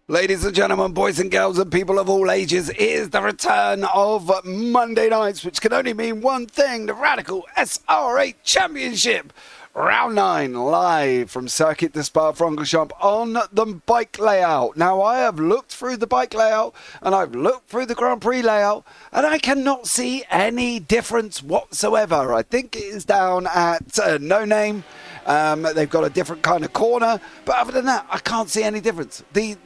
Ladies and gentlemen, boys and girls, and people of all ages, it is the return of Monday nights, which can only mean one thing: the Radical SR8 Championship. Round 9, live from Circuit de Spa-Francorchamps on the bike layout. Now, I have looked through the bike layout, and I've looked through the Grand Prix layout, and I cannot see any difference whatsoever. I think it is down at No Name. They've got a different kind of corner, but other than that, I can't see any difference. The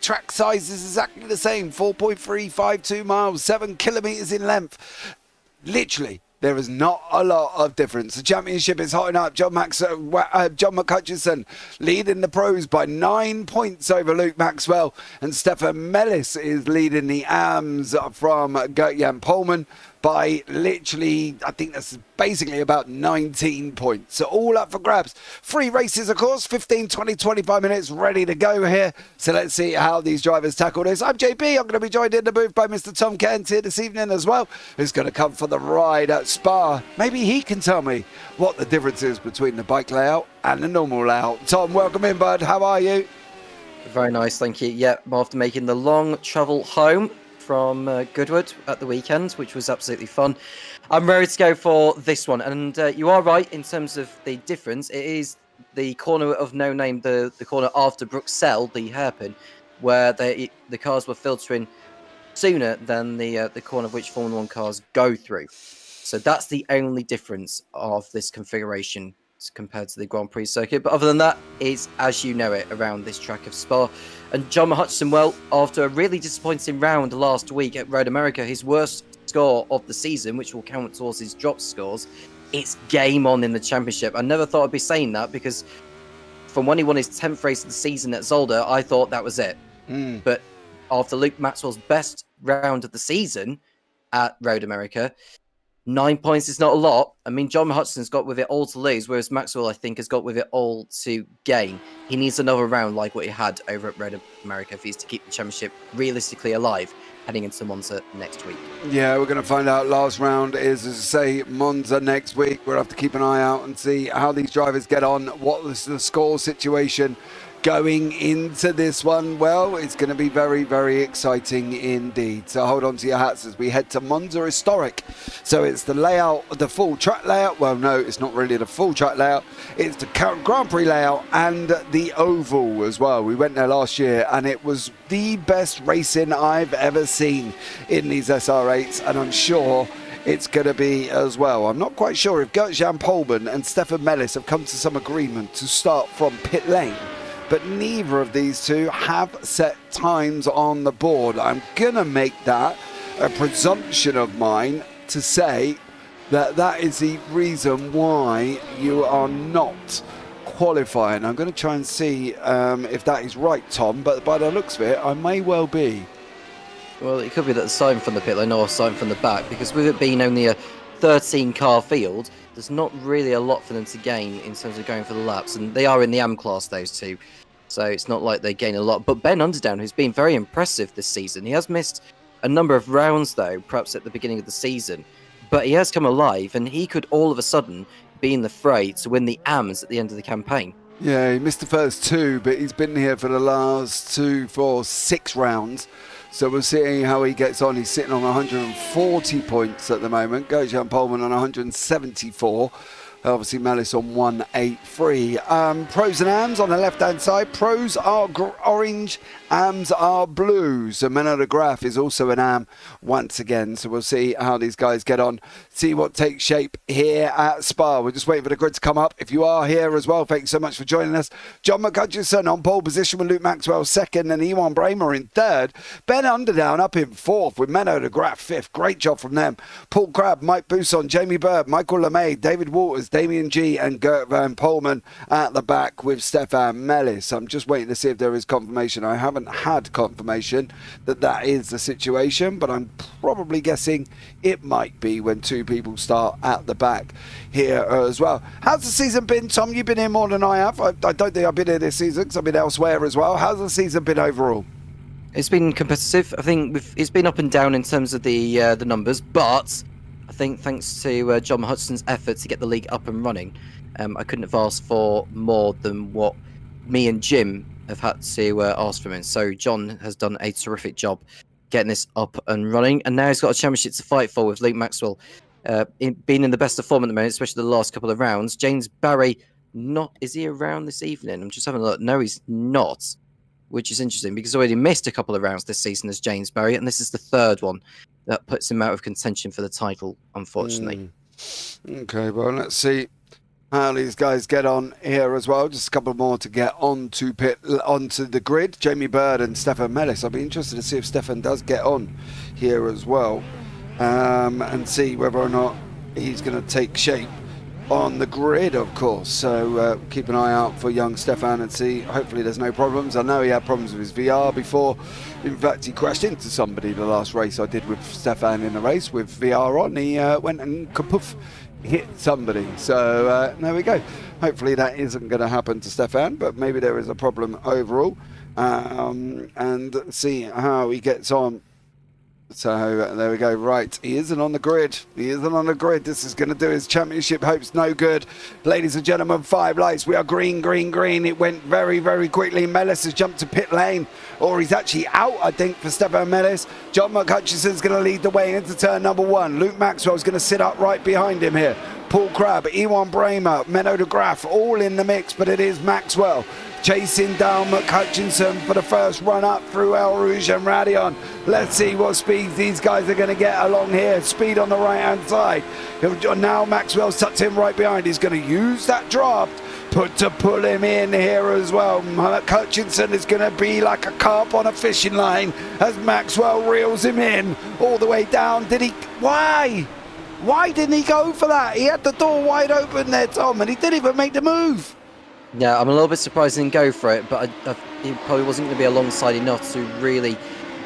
track size is exactly the same: 4.352 miles, 7 kilometers in length. Literally, there is not a lot of difference. The championship is hotting up. John McHutchison leading the pros by 9 points over Luke Maxwell, and Stefan Mellis is leading the AMs from Gert-Jan Polman by literally, I think that's basically about 19 points. So all up for grabs. 3 races, of course, 15, 20, 25 minutes ready to go here. So let's see how these drivers tackle this. I'm JB. I'm going to be joined in the booth by Mr. Tom Cairns here this evening as well, who's going to come for the ride at Spa. Maybe he can tell me what the difference is between the bike layout and the normal layout. Tom, welcome in, bud. How are you? Very nice, thank you. Yeah, after making the long travel home from Goodwood at the weekend, which was absolutely fun, I'm ready to go for this one. And you are right in terms of the difference. It is the corner of No Name, the corner after Bruxelles, the hairpin, where the cars were filtering sooner than the corner which Formula 1 cars go through. So that's the only difference of this configuration compared to the Grand Prix circuit. But other than that, it's as you know it around this track of Spa. And John McHutchison, well, after a really disappointing round last week at Road America, his worst score of the season, which will count towards his drop scores, it's game on in the championship. I never thought I'd be saying that, because from when he won his 10th race of the season at Zolder, I thought that was it. But after Luke Maxwell's best round of the season at Road America, 9 points is not a lot. I mean, John Hutchison's got with it all to lose, whereas Maxwell, I think, has got with it all to gain. He needs another round like what he had over at Road America if he's to keep the championship realistically alive heading into Monza next week. Yeah, we're going to find out. Last round is, as I say, Monza next week. We'll have to keep an eye out and see how these drivers get on. What was the score situation going into this one? Well, it's going to be very, very exciting indeed. So hold on to your hats as we head to Monza Historic. So it's the layout, the full track layout. Well, no, it's not really the full track layout. It's the Grand Prix layout and the oval as well. We went there last year and it was the best racing I've ever seen in these SR8s, and I'm sure it's going to be as well. I'm not quite sure if Gert-Jan Polman and Stefan Mellis have come to some agreement to start from pit lane, but neither of these two have set times on the board. I'm going to make that a presumption of mine to say that that is the reason why you are not qualifying. I'm going to try and see if that is right, Tom, but by the looks of it, I may well be. Well, it could be that the sign from the pit lane or sign from the back, because with it being only a 13-car field, there's not really a lot for them to gain in terms of going for the laps, and they are in the AM class, those two, so it's not like they gain a lot. But Ben Underdown, who's been very impressive this season, he has missed a number of rounds, though, perhaps at the beginning of the season, but he has come alive, and he could all of a sudden be in the fray to win the AMs at the end of the campaign. Yeah, he missed the first 2, but he's been here for the last 2, 4, 6 rounds. So we'll see how he gets on. He's sitting on 140 points at the moment. Gert-Jan Polman on 174. Obviously, Mellis on 183. Pros and AMs on the left-hand side. Pros are orange, AMs are blue. So Menno de Graaf is also an AM once again. So we'll see how these guys get on. See what takes shape here at Spa. We're just waiting for the grid to come up. If you are here as well, thank you so much for joining us. John McHutchison on pole position with Luke Maxwell second and Ewan Bramer in third. Ben Underdown up in fourth with Menno de Graaf fifth. Great job from them. Paul Crabb, Mike Bousson, Jamie Bird, Michael LeMay, David Waters, Damien G and Gert-Jan Polman at the back with Stefan Mellis. I'm just waiting to see if there is confirmation. I haven't had confirmation that that is the situation, but I'm probably guessing it might be when 2 people start at the back here as well. How's the season been, Tom? You've been here more than I have. I don't think I've been here this season because I've been elsewhere as well. How's the season been overall? It's been competitive. I think it's been up and down in terms of the numbers, but I think thanks to John Hudson's effort to get the league up and running, I couldn't have asked for more than what me and Jim have had to ask from him. So John has done a terrific job getting this up and running, and now he's got a championship to fight for with Luke Maxwell being in the best of form at the moment, especially the last couple of rounds. James Barry, is he around this evening? I'm just having a look. No, he's not, which is interesting because he's already missed a couple of rounds this season as James Barry, and this is the third one that puts him out of contention for the title, unfortunately. Okay, well, let's see how these guys get on here as well. Just a couple more to get onto the grid. Jamie Bird and Stefan Mellis. I'll be interested to see if Stefan does get on here as well, and see whether or not he's going to take shape on the grid, of course. So keep an eye out for young Stefan and see. Hopefully there's no problems. I know he had problems with his VR before. In fact, he crashed into somebody the last race I did with Stefan in the race with VR on. He went and kapoof, hit somebody. So there we go. Hopefully that isn't going to happen to Stefan, but maybe there is a problem overall, and see how he gets on. So there we go. Right, he isn't on the grid. This is going to do his championship hopes no good. Ladies and gentlemen, 5 lights. We are green, green, green. It went very, very quickly. Mellis has jumped to pit lane, or he's actually out, I think, for Stefan Mellis. John McHutchison's going to lead the way into turn number 1. Luke Maxwell's going to sit up right behind him here. Paul Crabb, Ewan Bramer, Menno de Graaf, all in the mix, but it is Maxwell chasing down McHutchinson for the first run up through El Rouge and Radion. Let's see what speeds these guys are going to get along here. Speed on the right hand side. Now Maxwell's tucked him right behind. He's going to use that draft to pull him in here as well. McHutchinson is going to be like a carp on a fishing line as Maxwell reels him in all the way down. Why didn't he go for that? He had the door wide open there, Tom, and he didn't even make the move. Yeah, I'm a little bit surprised he didn't go for it, but he probably wasn't going to be alongside enough to really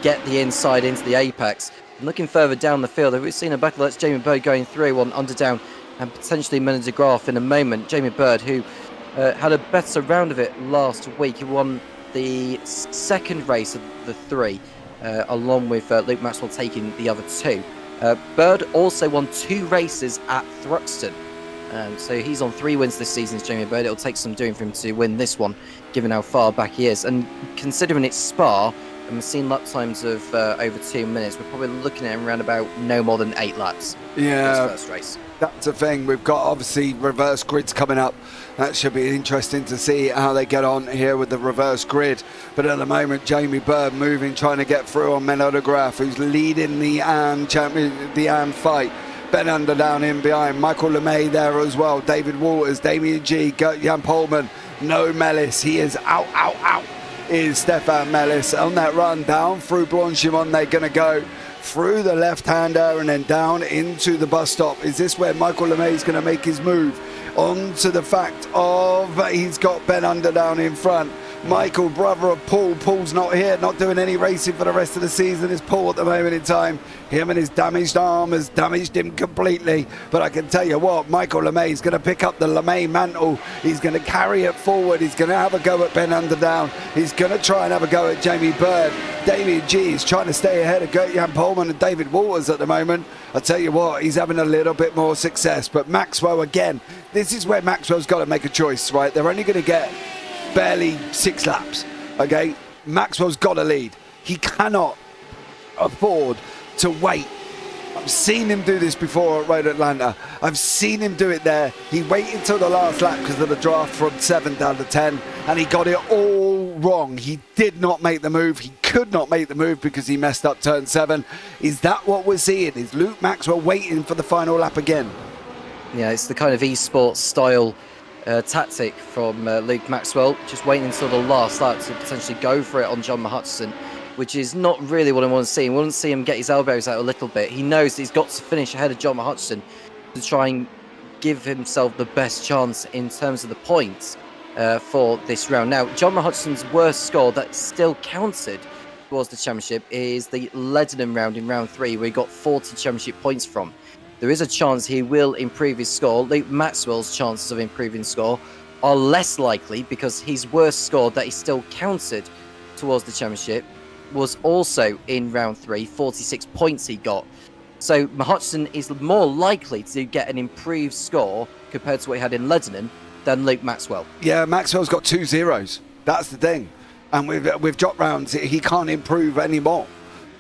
get the inside into the apex. And looking further down the field, we've seen a battle that's Jamie Bird going through on underdown and potentially Menno de Graaf in a moment. Jamie Bird, who had a better round of it last week. He won the second race of the 3, along with Luke Maxwell taking the other 2. Bird also won 2 races at Thruxton. So he's on 3 wins this season, Jamie Bird. It'll take some doing for him to win this one, given how far back he is. And considering it's Spa, and we've seen lap times of over 2 minutes, we're probably looking at around about no more than 8 laps. Yeah, this first race. That's a thing. We've got obviously reverse grids coming up. That should be interesting to see how they get on here with the reverse grid. But at the moment, Jamie Bird moving, trying to get through on Menno de Graaf, who's leading the AM fight. Ben Underdown in behind, Michael LeMay there as well, David Walters, Damien G, Gert-Jan Polman, no Mellis, he is out, is Stefan Mellis on that run down through Blanchimont. They're going to go through the left-hander and then down into the bus stop. Is this where Michael LeMay is going to make his move? On to the fact of he's got Ben Underdown in front. Michael, brother of Paul. Paul's not here, not doing any racing for the rest of the season. Is Paul at the moment in time. Him and his damaged arm has damaged him completely. But I can tell you what, Michael LeMay is going to pick up the LeMay mantle. He's going to carry it forward. He's going to have a go at Ben Underdown. He's going to try and have a go at Jamie Bird. David G is trying to stay ahead of Gert-Jan Polman and David Walters at the moment. I tell you what, he's having a little bit more success. But Maxwell, again, this is where Maxwell's got to make a choice, right? They're only going to get barely 6 laps, okay? Maxwell's got to lead. He cannot afford to wait. I've seen him do this before at Road Atlanta. I've seen him do it there. He waited until the last lap because of the draft from 7 down to 10, and he got it all wrong. He did not make the move. He could not make the move because he messed up turn 7. Is that what we're seeing? Is Luke Maxwell waiting for the final lap again? Yeah, it's the kind of esports style tactic from Luke Maxwell, just waiting until the last lap to potentially go for it on John McHutchison, which is not really what I want to see. I want to see him get his elbows out a little bit. He knows he's got to finish ahead of John McHutchison to try and give himself the best chance in terms of the points for this round. Now, John McHutchison's worst score that still counted towards the championship is the Lebanon round in round 3, where he got 40 championship points from. There is a chance he will improve his score. Luke Maxwell's chances of improving score are less likely because his worst score that he still counted towards the championship was also in round 3, 46 points he got. So McHutchison is more likely to get an improved score compared to what he had in Lebanon than Luke Maxwell. Yeah, Maxwell's got 2 zeros. That's the thing. And with drop rounds, he can't improve anymore.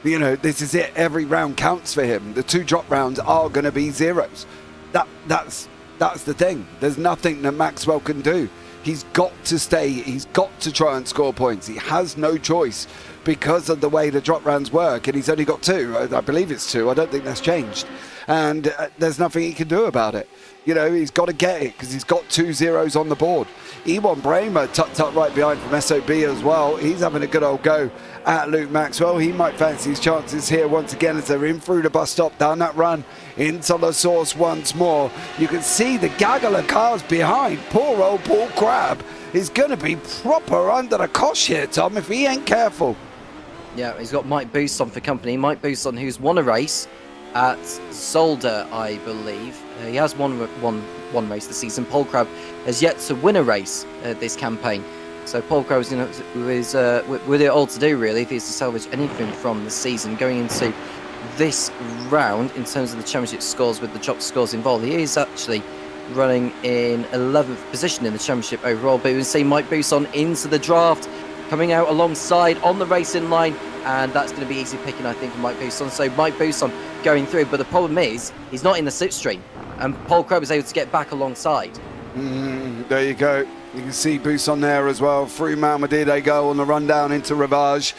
You know, this is it. Every round counts for him. The 2 drop rounds are going to be zeros. That's the thing. There's nothing that Maxwell can do. He's got to stay. He's got to try and score points. He has no choice because of the way the drop rounds work. And he's only got 2. I believe it's 2. I don't think that's changed. And there's nothing he can do about it. You know, he's got to get it because he's got 2 zeros on the board. Ewan Bramer tucked up right behind from SOB as well. He's having a good old go at Luke Maxwell. He might fancy his chances here once again as they're in through the bus stop, down that run into the source once more. You can see the gaggle of cars behind. Poor old Paul Crabb is going to be proper under the cosh here, Tom, if he ain't careful. Yeah, he's got Mike Bousson for company. Mike Bousson, who's won a race at Zolder, I believe. He has won race this season. Paul Crabb has yet to win a race this campaign. So Paul Crabb is with it all to do, really, if he's to salvage anything from the season. Going into this round, in terms of the championship scores with the drop scores involved, he is actually running in 11th position in the championship overall. But we can see Mike Bousson into the draft, coming out alongside on the racing line, and that's going to be easy picking, I think, for Mike Bousson. So Mike Bousson going through, but the problem is he's not in the slipstream, and Paul Crabb is able to get back alongside. There you go. You can see Bousson there as well. Through Malmedy they go on the run down into Rivage.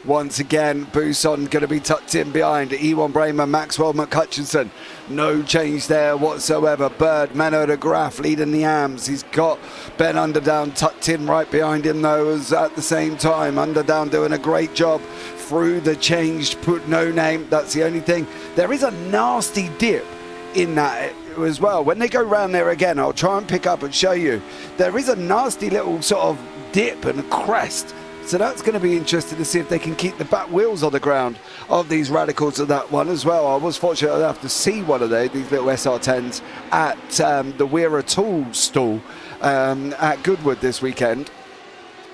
Once again, Bousson going to be tucked in behind Ewan Bramer, Maxwell McHutchinson. No change there whatsoever. Bird, Menno de Graaf leading the AMs. He's got Ben Underdown tucked in right behind him, though, at the same time. Underdown doing a great job through the changed put no name. That's the only thing. There is a nasty dip in that as well. When they go round there again, I'll try and pick up and show you. There is a nasty little sort of dip and a crest. So that's going to be interesting to see if they can keep the back wheels on the ground of these Radicals of that one as well. I was fortunate enough to see one of these little SR10s at the Weira Tool stall at Goodwood this weekend.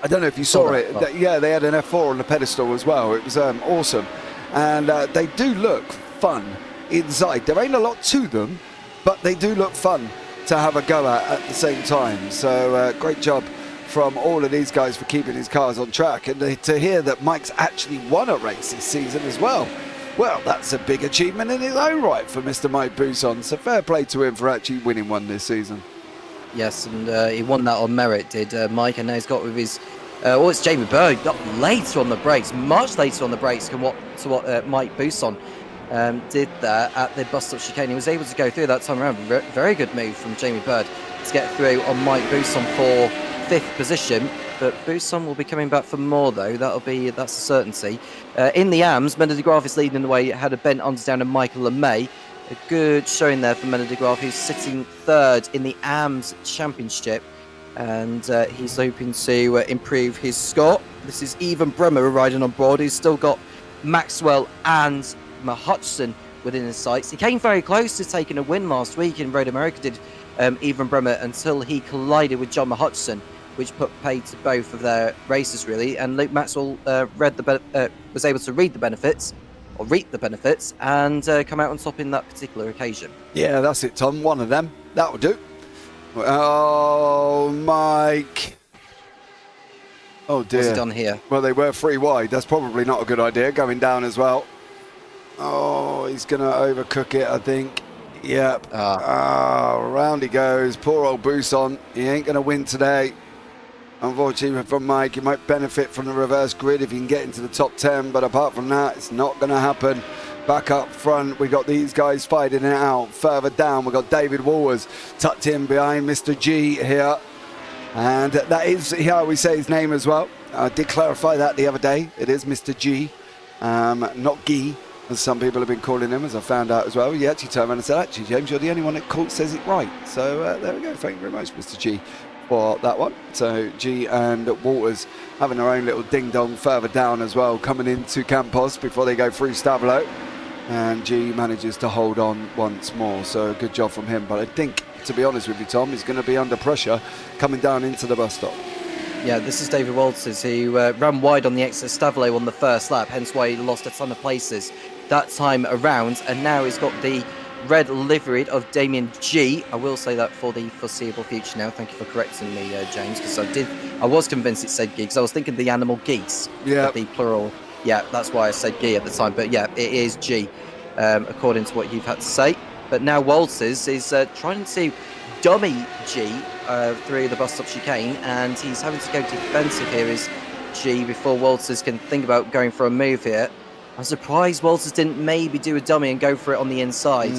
I don't know if you saw it. Yeah, they had an F4 on the pedestal as well. It was awesome. And they do look fun inside. There ain't a lot to them, but they do look fun to have a go at the same time. So great job from all of these guys for keeping his cars on track, and to hear that Mike's actually won a race this season as well. Well, that's a big achievement in his own right for Mr. Mike Bousson, so fair play to him for actually winning one this season. Yes, and he won that on merit, did Mike, and now he's got with his it's Jamie Bird, got later on the brakes, much later on the brakes than what Mike Bousson did there at the bus stop chicane. He was able to go through that time around. Very good move from Jamie Bird to get through on Mike Bousson for 5th position, but Bousson will be coming back for more, though. That's a certainty. In the AMs, Menno de Graaf is leading the way. Had a Ben Underdown and Michael LeMay. A good showing there for Menno de Graaf, who's sitting 3rd in the AMs Championship, and he's hoping to improve his score. This is Ewan Bremer riding on board. He's still got Maxwell and Hutchison within his sights. He came very close to taking a win last week in Road America, did Ewan Bremer, until he collided with John Hutchison, which put paid to both of their races, really. And Luke Maxwell was able to reap the benefits, and come out on top in that particular occasion. Yeah, that's it, Tom. One of them. That'll do. Oh, Mike. Oh, dear. What's he done here? Well, they were 3 wide. That's probably not a good idea, going down as well. Oh, he's going to overcook it, I think. Yep. Round he goes. Poor old Bousson. He ain't going to win today. Unfortunately for Mike, he might benefit from the reverse grid if he can get into the top 10, but apart from that, it's not going to happen. Back up front, we got these guys fighting it out. Further down, we got David Walters tucked in behind Mr. G here. And that is how we say his name as well. I did clarify that the other day. It is Mr. G, not Guy, as some people have been calling him, as I found out as well. He actually turned around and said, actually, James, you're the only one that says it right. So there we go. Thank you very much, Mr. G, for that one. So G and Walters having their own little ding-dong further down as well, coming into Campos before they go through Stavlo. And G manages to hold on once more. So good job from him. But I think, to be honest with you, Tom, he's going to be under pressure coming down into the bus stop. Yeah, this is David Walters, who ran wide on the exit Stavlo on the first lap, hence why he lost a ton of places that time around. And now he's got the red liveried of Damien G. I will say that for the foreseeable future now. Thank you for correcting me, James, because I was convinced it said G, because I was thinking the animal geese, Yeah. the plural. Yeah, that's why I said G at the time. But yeah, it is G, according to what you've had to say. But now Walters is trying to dummy G through the bus stop chicane, and he's having to go defensive here as G before Walters can think about going for a move here. I'm surprised Walters didn't maybe do a dummy and go for it on the inside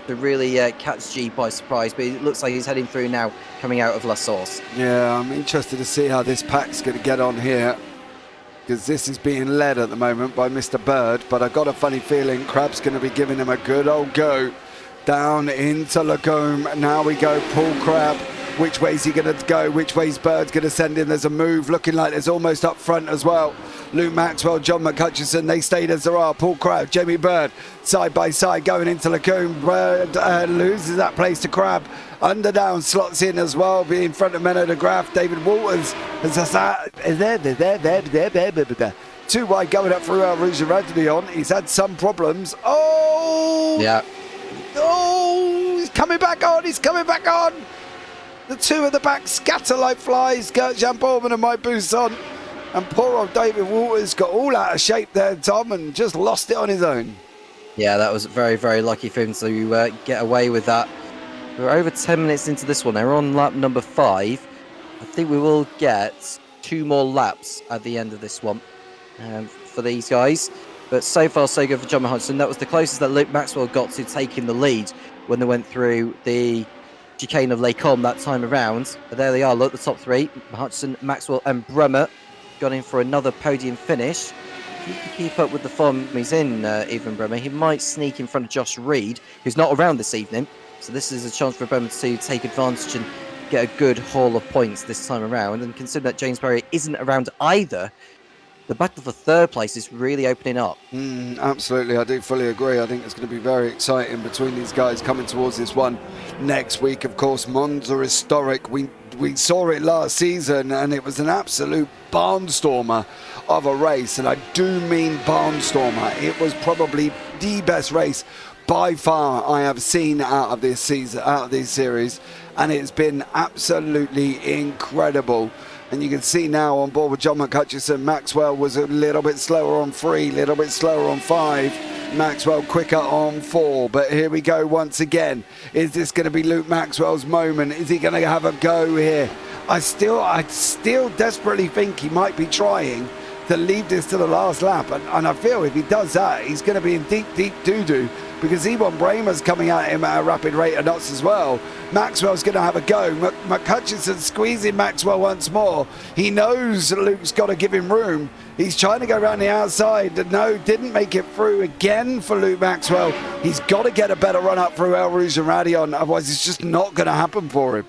to really catch G by surprise, but it looks like he's heading through now, coming out of La Source. Yeah, I'm interested to see how this pack's going to get on here, because this is being led at the moment by Mr. Bird, but I've got a funny feeling Crab's going to be giving him a good old go down into Lacombe. Now we go Paul Crab. Which way's he going to go? Which way's Bird's going to send him? There's a move looking like there's almost up front as well. Luke Maxwell, John McHutchison, they stayed as there are. Paul Crab, Jamie Bird, side by side going into Lacombe. Bird loses that place to Crab. Underdown slots in as well, being in front of Menno de Graaf. David Walters is there. Too wide going up through Rouge Radillon. He's had some problems. Oh! Yeah. Oh! He's coming back on. He's coming back on. The two at the back scatter like flies. Gert-Jan Borman and Mike Bousson. And poor old David Walters got all out of shape there, Tom, and just lost it on his own. Yeah, that was very, very lucky for him to get away with that. We're over 10 minutes into this one. They're on lap number 5. I think we will get 2 more laps at the end of this one for these guys. But so far, so good for John Hudson. That was the closest that Luke Maxwell got to taking the lead when they went through the chicane of Lacombe that time around. But there they are, look, the top 3. Hudson, Maxwell and Bremer got in for another podium finish. If he can keep up with the form he's in, even Bremer, he might sneak in front of Josh Reed, who's not around this evening. So this is a chance for Bremer to take advantage and get a good haul of points this time around. And consider that James Berry isn't around either, the battle for third place is really opening up. Absolutely, I do fully agree. I think it's going to be very exciting between these guys coming towards this one next week. Of course, Monza Historic, we saw it last season, and it was an absolute barnstormer of a race, and I do mean barnstormer. It was probably the best race by far I have seen out of this season, out of this series, and it's been absolutely incredible. And you can see now on board with John McHutchison, Maxwell was a little bit slower on 3, a little bit slower on 5. Maxwell quicker on 4. But here we go once again. Is this going to be Luke Maxwell's moment? Is he going to have a go here? I still desperately think he might be trying to leave this to the last lap. And I feel if he does that, he's going to be in deep, deep doo-doo, because Iwan Bremer's coming at him at a rapid rate of knots as well. Maxwell's going to have a go. McHutchison squeezing Maxwell once more. He knows Luke's got to give him room. He's trying to go around the outside. No, didn't make it through again for Luke Maxwell. He's got to get a better run up through El Rouge and Radillon, otherwise it's just not going to happen for him.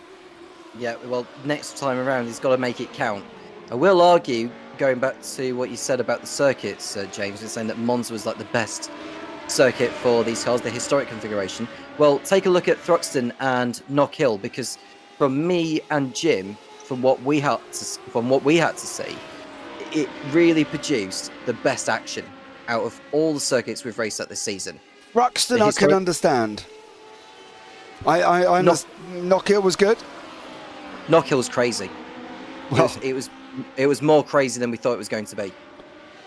Yeah, well, next time around he's got to make it count. I will argue, going back to what you said about the circuits, James, and saying that Monza was like the best circuit for these cars, the historic configuration. Well, take a look at Thruxton and Knock Hill, because from me and Jim, from what we had to see, it really produced the best action out of all the circuits we've raced at this season. Thruxton, I can understand. Knock Hill was good. Knock Hill was crazy. Well, it was more crazy than we thought it was going to be.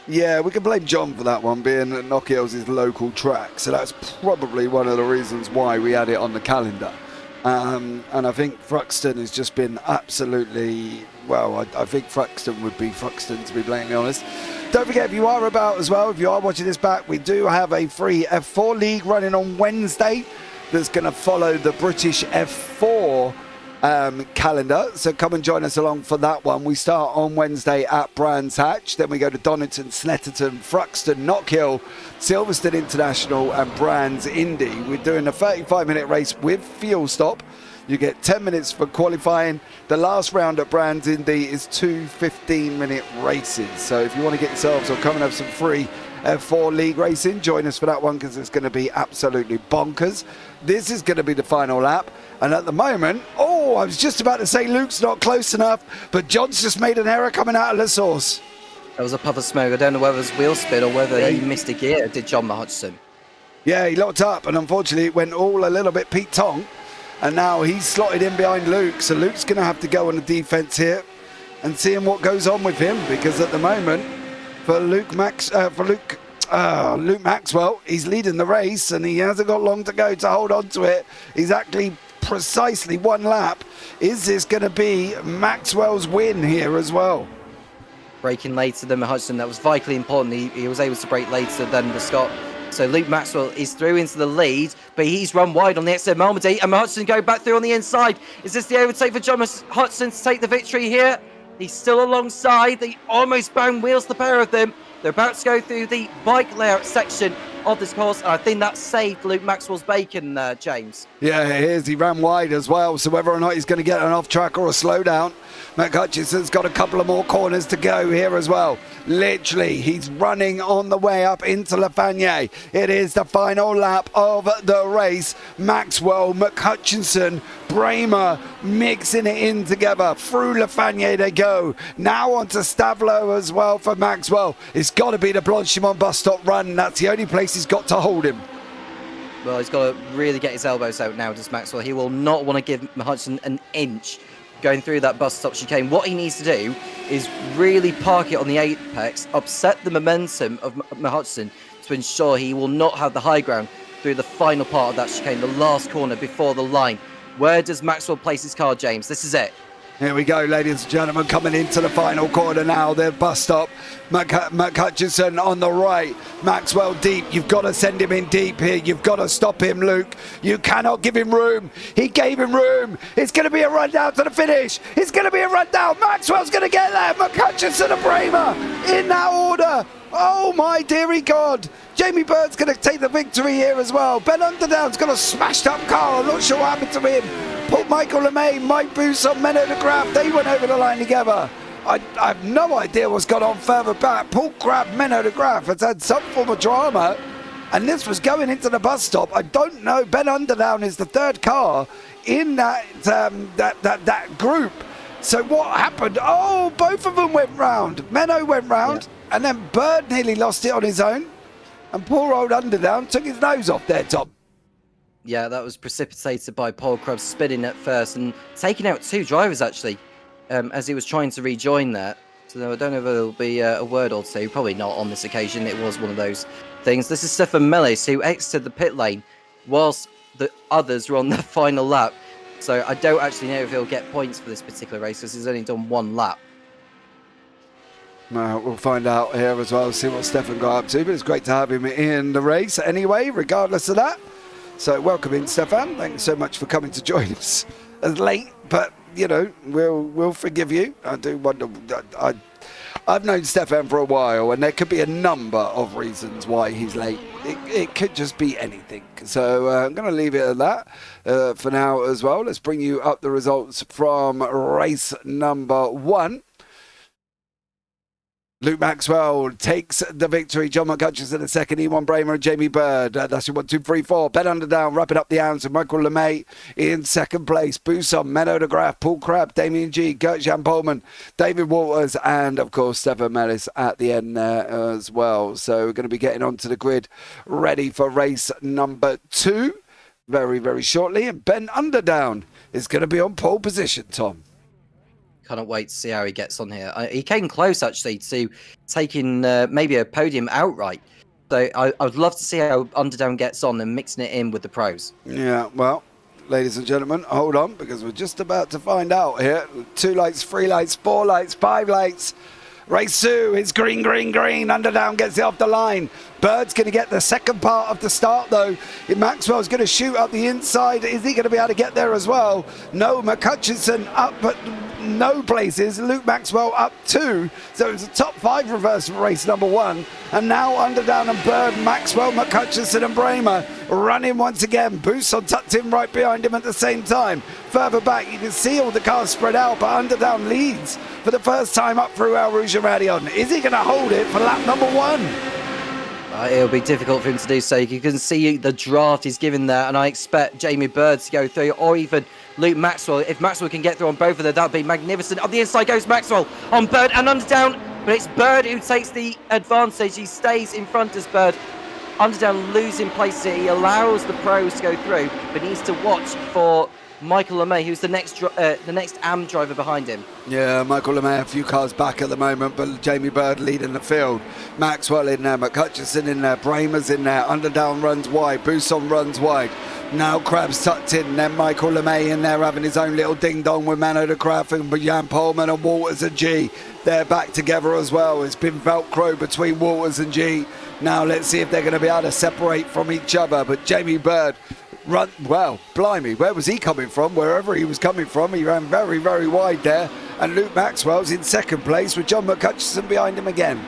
Yeah, we can blame John for that one, being that Knock Hill's his local track, so that's probably one of the reasons why we had it on the calendar. And I think Thruxton has just been absolutely, well, I think Thruxton would be Thruxton, to be blatantly honest. Don't forget, if you are about as well, if you are watching this back, we do have a free F4 league running on Wednesday that's going to follow the British F4 calendar, so come and join us along for that one. We start on Wednesday at Brands Hatch, then we go to Donington, Snetterton, Thruxton, Knock Hill, Silverstone International and Brands Indy. We're doing a 35-minute race with fuel stop. You get 10 minutes for qualifying. The last round at Brands Indy is 2 15-minute races, so if you want to get yourselves or come and have some free F4 league racing, join us for that one, because it's going to be absolutely bonkers. This is going to be the final lap, and at the moment, I was just about to say Luke's not close enough, but John's just made an error coming out of La Source. That was a puff of smoke. I don't know whether it was wheel spin or whether he missed a gear, did John Hudson. Yeah, he locked up, and unfortunately it went all a little bit Pete Tong, and now he's slotted in behind Luke, so Luke's going to have to go on the defense here and seeing what goes on with him, because at the moment for Luke Maxwell, he's leading the race and he hasn't got long to go to hold on to it. He's actually precisely one lap. Is this going to be Maxwell's win here as well? Breaking later than Hudson, that was vitally important. He was able to break later than the Scot. So Luke Maxwell is through into the lead, but he's run wide on the exit of Malmedy, and Hudson go back through on the inside. Is this the overtake for John Hudson to take the victory here? He's still alongside. They almost bang wheels, the pair of them. They're about to go through the bike layout section of this course, and I think that saved Luke Maxwell's bacon, James. Yeah, it is. He ran wide as well, so whether or not he's going to get an off-track or a slowdown, Matt Hutchinson's got a couple of more corners to go here as well. Literally, he's running on the way up into Lafayette. It is the final lap of the race. Maxwell, McHutchinson, Bramer mixing it in together. Through Lafayette they go. Now on to Stavlo as well for Maxwell. It's got to be the Blanchimont bus stop run. That's the only place he's got to hold him. Well, he's got to really get his elbows out now, does Maxwell. He will not want to give Hudson an inch going through that bus stop chicane. What he needs to do is really park it on the apex, upset the momentum of Hudson to ensure he will not have the high ground through the final part of that chicane, the last corner before the line. Where does Maxwell place his car, James? This is it. Here we go, ladies and gentlemen, coming into the final corner now. The bus stop. McHutchison on the right. Maxwell deep. You've got to send him in deep here. You've got to stop him, Luke. You cannot give him room. He gave him room. It's going to be a run down to the finish. It's going to be a run down. Maxwell's going to get there. McHutchison and Bramer in that order. Oh, my dearie God. Jamie Bird's going to take the victory here as well. Ben Underdown's got a smashed up car. I'm not sure what happened to him. Paul Michael LeMay, Mike Bousson, Menno de Graaf, they went over the line together. I have no idea what's gone on further back. Paul Grab, Menno de Graaf has had some form of drama, and this was going into the bus stop. I don't know. Ben Underdown is the third car in that group. So what happened? Oh, both of them went round. Menno went round, and then Bird nearly lost it on his own, and poor old Underdown took his nose off there, Tom. Yeah, that was precipitated by Paul Krubb spinning at first and taking out two drivers, actually, as he was trying to rejoin that. So I don't know if there'll be a word or two. Probably not on this occasion. It was one of those things. This is Stefan Mellis, who exited the pit lane whilst the others were on the final lap. So I don't actually know if he'll get points for this particular race because he's only done one lap. We'll find out here as well, see what Stefan got up to. But it's great to have him in the race anyway, regardless of that. So welcome in, Stefan. Thanks so much for coming to join us as late, but you know we'll forgive you. I do wonder. I've known Stefan for a while, and there could be a number of reasons why he's late. It could just be anything. So I'm going to leave it at that for now as well. Let's bring you up the results from race number 1. Luke Maxwell takes the victory. John McHutchison the second. Ewan Bramer and Jamie Bird. That's your 1, 2, 3, 4. Ben Underdown wrapping up the hounds with Michael LeMay in second place. Bousson, Menno de Graaf, Paul Crabb, Damien G, Gert-Jan Polman, David Walters, and of course Stefan Mellis at the end there as well. So we're going to be getting onto the grid ready for race number 2 very, very shortly. And Ben Underdown is going to be on pole position, Tom. Can't wait to see how he gets on here. He came close, actually, to taking maybe a podium outright. So I would love to see how Underdown gets on and mixing it in with the pros. Yeah, well, ladies and gentlemen, hold on, because we're just about to find out here. 2 lights, 3 lights, 4 lights, 5 lights. Race 2 is green, green, green. Underdown gets it off the line. Bird's going to get the second part of the start, though. Maxwell's going to shoot up the inside. Is he going to be able to get there as well? No, McHutchison up at no places. Luke Maxwell up 2. So it's a top 5 reverse for race number 1. And now Underdown and Bird, Maxwell, McHutchison and Bramer running once again. Bousson tucked in right behind him at the same time. Further back, you can see all the cars spread out, but Underdown leads for the first time up through El Rouge Radion. Is he going to hold it for lap number 1? It'll be difficult for him to do so. You can see the draft he's given there, and I expect Jamie Bird to go through, or even Luke Maxwell. If Maxwell can get through on both of them, that'd be magnificent. On the inside goes Maxwell on Bird and Underdown, but it's Bird who takes the advantage. He stays in front as Bird Underdown losing place here. He allows the pros to go through, but needs to watch for Michael LeMay, who's the next AM driver behind him. Yeah, Michael LeMay a few cars back at the moment, but Jamie Bird leading the field. Maxwell in there, McHutchison in there, Bramer's in there, Underdown runs wide, Buson runs wide. Now Krabs tucked in, then Michael LeMay in there having his own little ding-dong with Mano de Graaf and Jan Polman and Walters and G. They're back together as well. It's been Velcro between Walters and G. Now let's see if they're going to be able to separate from each other. But Jamie Bird run, well, blimey, where was he coming from? Wherever he was coming from, he ran very, very wide there. And Luke Maxwell's in second place with John McHutchison behind him again.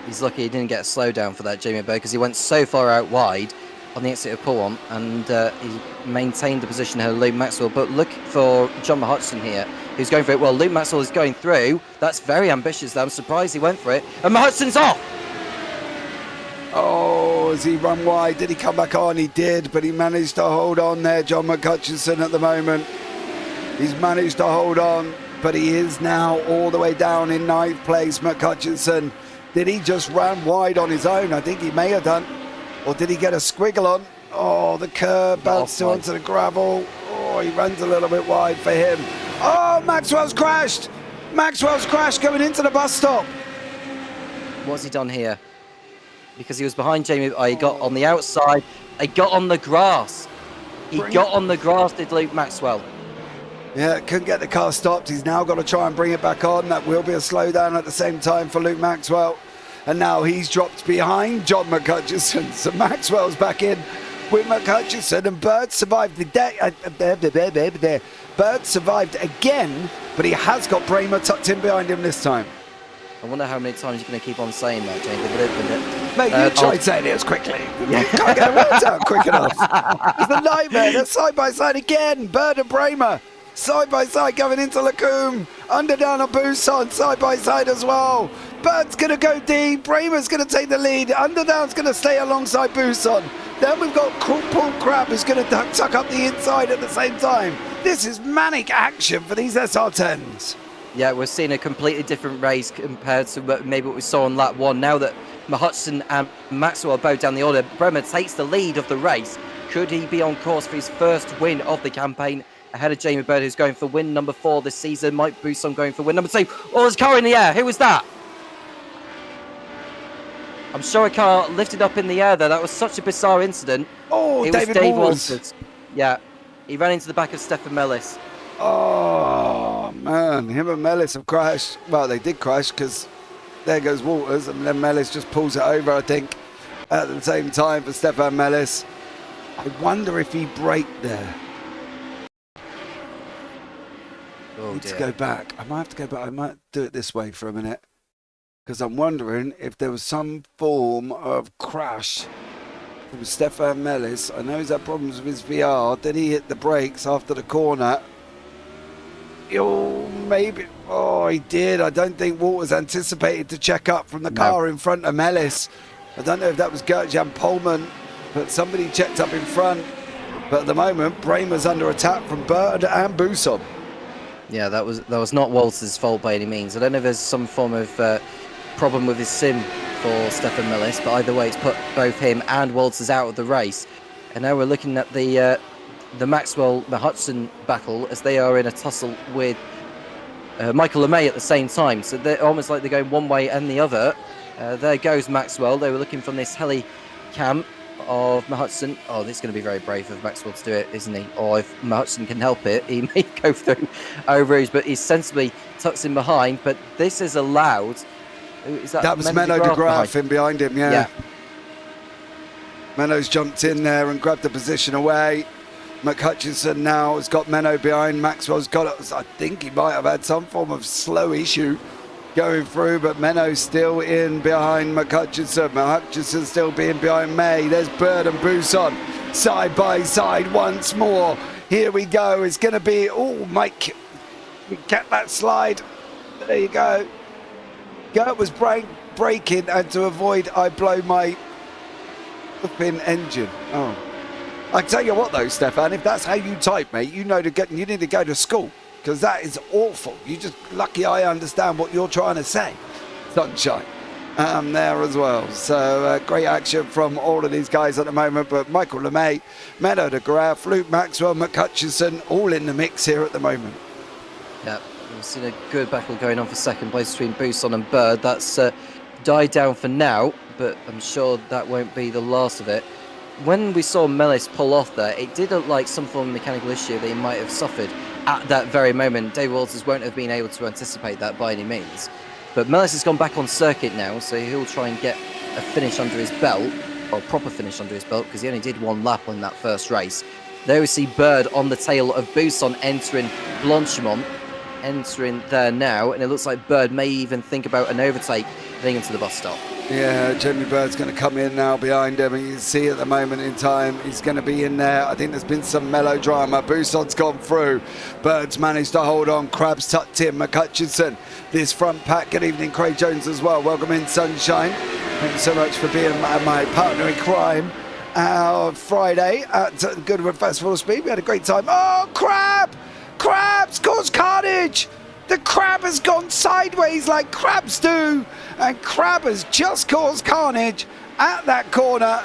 He's lucky he didn't get a slowdown for that, Jamie Bird, because he went so far out wide on the exit of Pullman, and he maintained the position here, Luke Maxwell. But look for John McHutchison here, who's going for it. Well, Luke Maxwell is going through. That's very ambitious, though. I'm surprised he went for it. And McHutson's off! Oh, has he run wide? Did he come back on? He did, but he managed to hold on there, John McHutchison, at the moment. He's managed to hold on, but he is now all the way down in ninth place, McHutchison. Did he just run wide on his own? I think he may have done. Or did he get a squiggle on? Oh, the curb bounced onto the gravel. Oh, he runs a little bit wide for him. Oh, Maxwell's crashed. Maxwell's crashed going into the bus stop. What's he done here? Because he was behind Jamie. Oh, he got on the outside. He got on the grass. He got on the grass, did Luke Maxwell. Yeah, couldn't get the car stopped. He's now got to try and bring it back on. That will be a slowdown at the same time for Luke Maxwell. And now he's dropped behind John McHutchison. So Maxwell's back in with McHutchison, and Bird survived the day. Bird survived again, but he has got Bramer tucked in behind him this time. I wonder how many times you're going to keep on saying that, Jamie. Mate, you tried saying it as quickly. You can't get the words out quick enough. It's a nightmare. They're side by side again. Bird and Bramer side by side going into Lacombe. Underdown and Buson side by side as well. Bird's going to go deep. Bramer's going to take the lead. Underdown's going to stay alongside Buson. Then we've got Paul Crab who's going to tuck up the inside at the same time. This is manic action for these SR10s. Yeah, we're seeing a completely different race compared to maybe what we saw on lap one. Now that McHutchison and Maxwell are both down the order, Bremer takes the lead of the race. Could he be on course for his first win of the campaign ahead of Jamie Bird, who's going for win number 4 this season? Mike Buson going for win number 2. Oh, there's a car in the air. Who was that? I'm sure a car lifted up in the air there. That was such a bizarre incident. Oh, it David was Dave Walters. Walters. Yeah, he ran into the back of Stefan Mellis. Oh, man. Him and Mellis have crashed. Well, they did crash because there goes Walters, and then Mellis just pulls it over, I think, at the same time for Stefan Mellis. I wonder if he braked there. Oh, Need dear. to go back. I might have to go back. I might do it this way for a minute, because I'm wondering if there was some form of crash from Stefan Mellis. I know he's had problems with his VR. Did he hit the brakes after the corner? Oh, maybe. Oh, he did. I don't think Walters anticipated to check up from the car in front of Mellis. I don't know if that was Gert-Jan Polman, but somebody checked up in front. But at the moment, Bramer's under attack from Bird and Buson. Yeah, that was not Walters' fault by any means. I don't know if there's some form of problem with his sim for Stefan Mellis, but either way, it's put both him and Walters out of the race. And now we're looking at the Maxwell-McHutchison battle as they are in a tussle with Michael LeMay at the same time. So they're almost like they're going one way and the other. There goes Maxwell. They were looking from this heli cam of McHutchison. Oh, this is going to be very brave of Maxwell to do it, isn't he? Or if McHutchison can help it, he may go through over, but he sensibly tucks in behind. But this is allowed. Is that was Menno de Graaf in behind him, yeah. Menno's jumped in there and grabbed the position away. McHutchison now has got Menno behind. Maxwell's got it. I think he might have had some form of slow issue going through, but Menno's still in behind McHutchison. McHutchison still being behind May. There's Bird and Buson side by side once more. Here we go. It's going to be, oh, Mike, get that slide. There you go. Gert was braking, and to avoid I blow my flipping engine. Oh. I tell you what though, Stefan, if that's how you type, mate, you need to go to school, because that is awful. You just lucky I understand what you're trying to say. Sunshine. there as well. So great action from all of these guys at the moment. But Michael LeMay, Menno de Graaf, Luke Maxwell, McCutcheon, all in the mix here at the moment. Yeah, we've seen a good battle going on for second place between Buson and Bird. That's died down for now, but I'm sure that won't be the last of it. When we saw Mellis pull off there, it did look like some form of mechanical issue that he might have suffered at that very moment. David Walters won't have been able to anticipate that by any means. But Mellis has gone back on circuit now, so he'll try and get a finish under his belt, or a proper finish under his belt, because he only did one lap on that first race. There we see Bird on the tail of Buson entering Blanchimont, entering there now, and it looks like Bird may even think about an overtake heading into the bus stop. Yeah, Jamie Bird's going to come in now behind him. You can see at the moment in time, he's going to be in there. I think there's been some melodrama. Buson's gone through. Bird's managed to hold on. Crab's tucked in. McCutcheon, this front pack. Good evening, Craig Jones as well. Welcome in, Sunshine. Thank you so much for being my partner in crime. Friday at Goodwood Festival of Speed. We had a great time. Oh, Crab! Crab's caused carnage! The crab has gone sideways like crabs do, and Crab has just caused carnage at that corner.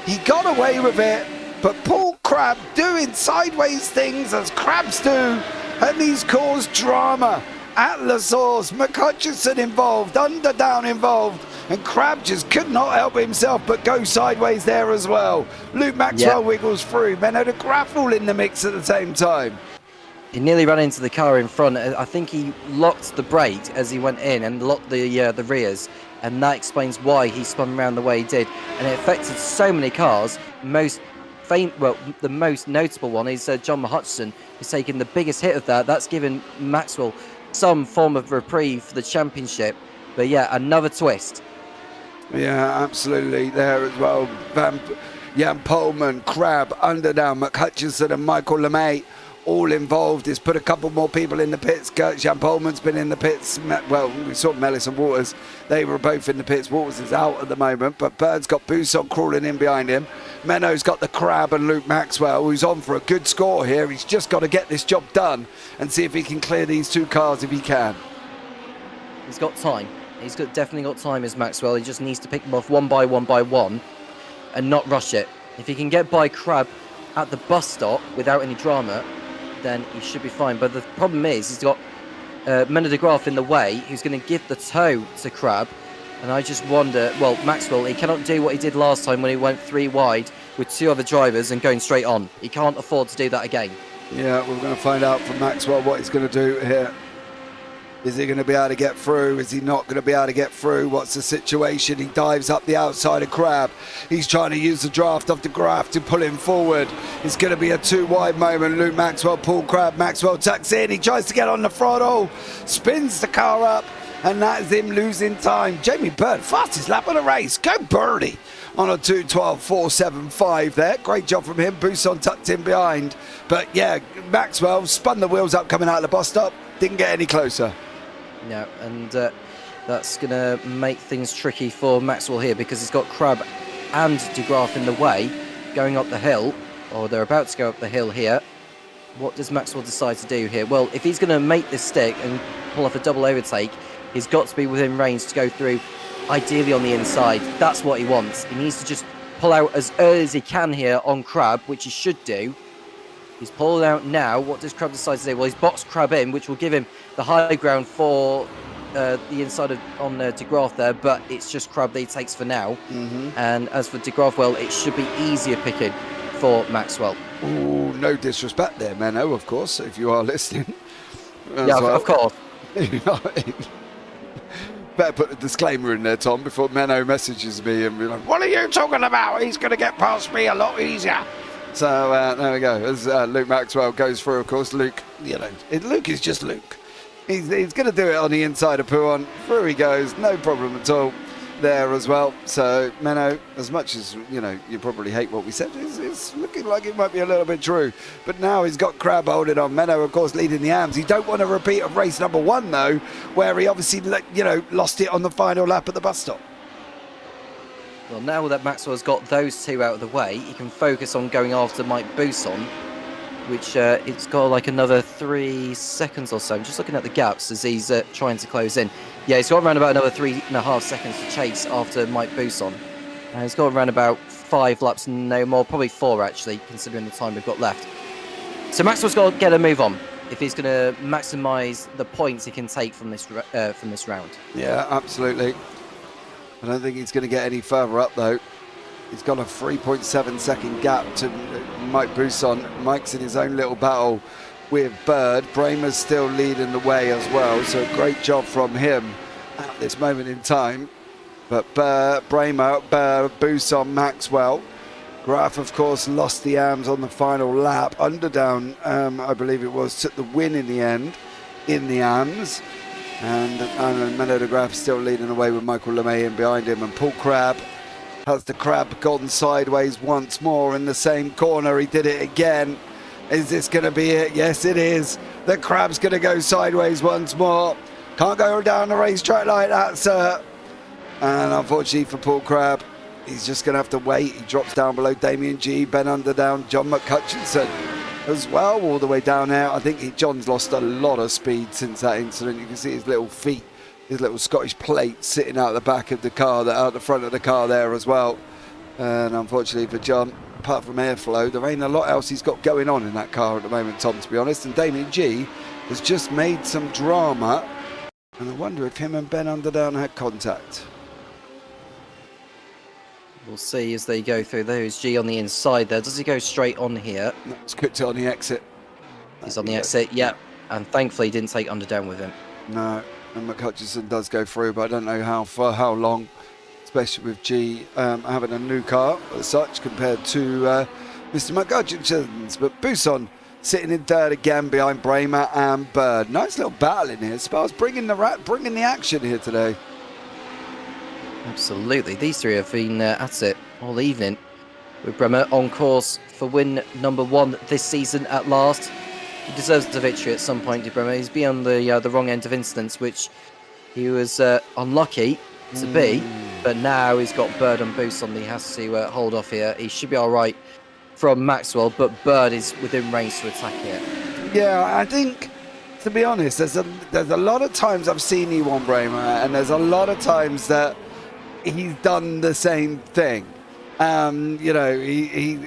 He got away with it, but Paul Crab doing sideways things as crabs do, and he's caused drama at La Source. McCutcheon involved, Underdown involved, and Crab just could not help himself but go sideways there as well. Luke Maxwell wiggles through, Menno de Graaf all in the mix at the same time. He nearly ran into the car in front. I think he locked the brake as he went in and locked the rears, and that explains why he spun around the way he did. And it affected so many cars. The most notable one is John Hutchison, who's taken the biggest hit of that. That's given Maxwell some form of reprieve for the championship. But yeah, another twist. Yeah, absolutely there as well. Jan Polman, Crab, Underdown, McCutcheon and Michael LeMay all involved. He's put a couple more people in the pits. Jan Polman's been in the pits. Well, we saw Mellis and Waters. They were both in the pits. Waters is out at the moment, but Bird's got Buson crawling in behind him. Menno's got the Crab and Luke Maxwell, who's on for a good score here. He's just got to get this job done and see if he can clear these two cars if he can. He's got time. He's definitely got time as Maxwell. He just needs to pick them off one by one and not rush it. If he can get by Crab at the bus stop without any drama, then he should be fine. But the problem is he's got Menno de Graaf in the way, who's going to give the toe to Crab. And I just wonder, well, Maxwell, he cannot do what he did last time when he went 3 wide with 2 other drivers and going straight on. He can't afford to do that again. Yeah, we're going to find out from Maxwell what he's going to do here. Is he going to be able to get through? Is he not going to be able to get through? What's the situation? He dives up the outside of Crab. He's trying to use the draft of the Graaf to pull him forward. It's going to be a 2-wide moment. Luke Maxwell, Paul Crab. Maxwell tucks in. He tries to get on the throttle. Spins the car up. And that is him losing time. Jamie Bird, fastest lap of the race. Go Birdie on a 2:12.475 there. Great job from him. Buson tucked in behind. But yeah, Maxwell spun the wheels up coming out of the bus stop. Didn't get any closer. No, and that's going to make things tricky for Maxwell here because he's got Crab and de Graaf in the way going up the hill, or they're about to go up the hill here. What does Maxwell decide to do here? Well, if he's going to make this stick and pull off a double overtake, he's got to be within range to go through, ideally on the inside. That's what he wants. He needs to just pull out as early as he can here on Crab, which he should do. He's pulled out now. What does Crab decide to do? Well, he's boxed Crab in, which will give him the high ground for the inside of on de Graaf there, but it's just Crab that he takes for now. And as for de Graaf, well, it should be easier picking for Maxwell. Ooh, no disrespect there, Menno, of course, if you are listening. Yeah, of course. Better put a disclaimer in there, Tom, before Menno messages me and be like, what are you talking about? He's going to get past me a lot easier. So there we go. As Luke Maxwell goes through, of course, Luke, Luke is just Luke. He's going to do it on the inside of Pouhon. Through he goes, no problem at all there as well. So, Menno, as much as, you probably hate what we said, it's looking like it might be a little bit true. But now he's got Crab holding on. Menno, of course, leading the AMs. You don't want a repeat of race number 1, though, where he obviously, lost it on the final lap at the bus stop. Well, now that Maxwell's got those 2 out of the way, he can focus on going after Mike Buson. which it's got like another 3 seconds or so. I'm just looking at the gaps as he's trying to close in. Yeah, he's got around about another 3.5 seconds to chase after Mike Buson. And he's got around about 5 laps, no more, probably 4 actually, considering the time we've got left. So Maxwell's got to get a move on if he's going to maximise the points he can take from this round. Yeah, absolutely. I don't think he's going to get any further up though. He's got a 3.7 second gap to Mike Buson. Mike's in his own little battle with Bird. Bramer's still leading the way as well, so great job from him at this moment in time. But Bramer, Buson, Maxwell. Graf, of course, lost the arms on the final lap. Underdown, I believe it was, took the win in the end in the arms. And Menno de Graaf still leading away with Michael LeMay in behind him. And Paul Crabb has the Crab gone sideways once more in the same corner. He did it again. Is this going to be it? Yes, it is. The Crab's going to go sideways once more. Can't go down the racetrack like that, sir. And unfortunately for Paul Crabb, he's just going to have to wait. He drops down below Damien G, Ben Underdown, John McCutcheon as well, all the way down there. I think John's lost a lot of speed since that incident. You can see his little feet, his little Scottish plate sitting out the back of the car, out the front of the car there as well. And unfortunately for John, apart from airflow, there ain't a lot else he's got going on in that car at the moment, Tom, to be honest. And Damien G has just made some drama. And I wonder if him and Ben Underdown had contact. We'll see as they go through those. G on the inside there. Does he go straight on here? No, it's cooked it on the exit. He's on the exit, yep. And thankfully he didn't take Underdown with him. No. And McCutcheon does go through, but I don't know for how long, especially with G having a new car as such compared to Mr. McCutcheon's. But Buson sitting in third again behind Bramer and Bird. Nice little battle in here. Spar's bringing the action here today. Absolutely. These three have been at it all evening, with Bremer on course for win number 1 this season at last. He deserves the victory at some point, Bremer. He's been on the wrong end of incidents, which he was unlucky to be, but now he's got Bird and Buson he has to hold off here. He should be all right from Maxwell, but Bird is within range to attack here. Yeah, I think, to be honest, there's a lot of times I've seen E1 Bramer, and there's a lot of times that he's done the same thing. You know, he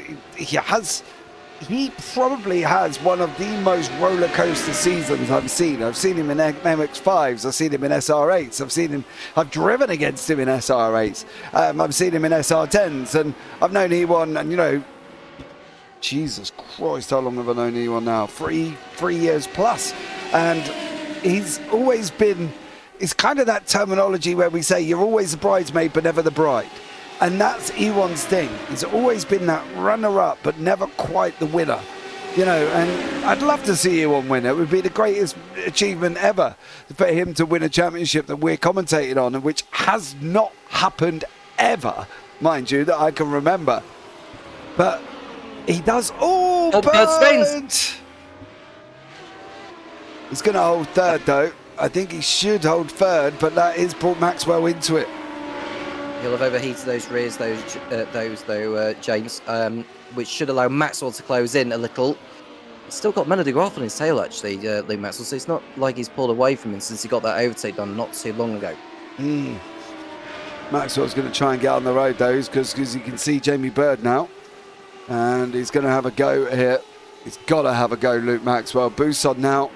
probably has one of the most roller coaster seasons I've seen. I've seen him in MX5s, I've seen him in SR8s, I've driven against him in SR8s, I've seen him in SR10s, and I've known E1, and you know, Jesus Christ, how long have I known E1 now? 3 years plus, and he's always been. It's kind of that terminology where we say you're always the bridesmaid but never the bride. And that's E1's thing. He's always been that runner-up but never quite the winner. You know, and I'd love to see E1 win. It would be the greatest achievement ever for him to win a championship that we're commentating on, and which has not happened ever, mind you, that I can remember. But he does all Bird. He's going to hold third though. I think he should hold third, but that has brought Maxwell into it. He'll have overheated those rears, James, which should allow Maxwell to close in a little. He's still got Menno de Graaf on his tail, actually, Luke Maxwell, so it's not like he's pulled away from him since he got that overtake done not too long ago. Maxwell's going to try and get on the road, though, because you can see Jamie Bird now. And he's going to have a go here. He's got to have a go, Luke Maxwell. Buson now.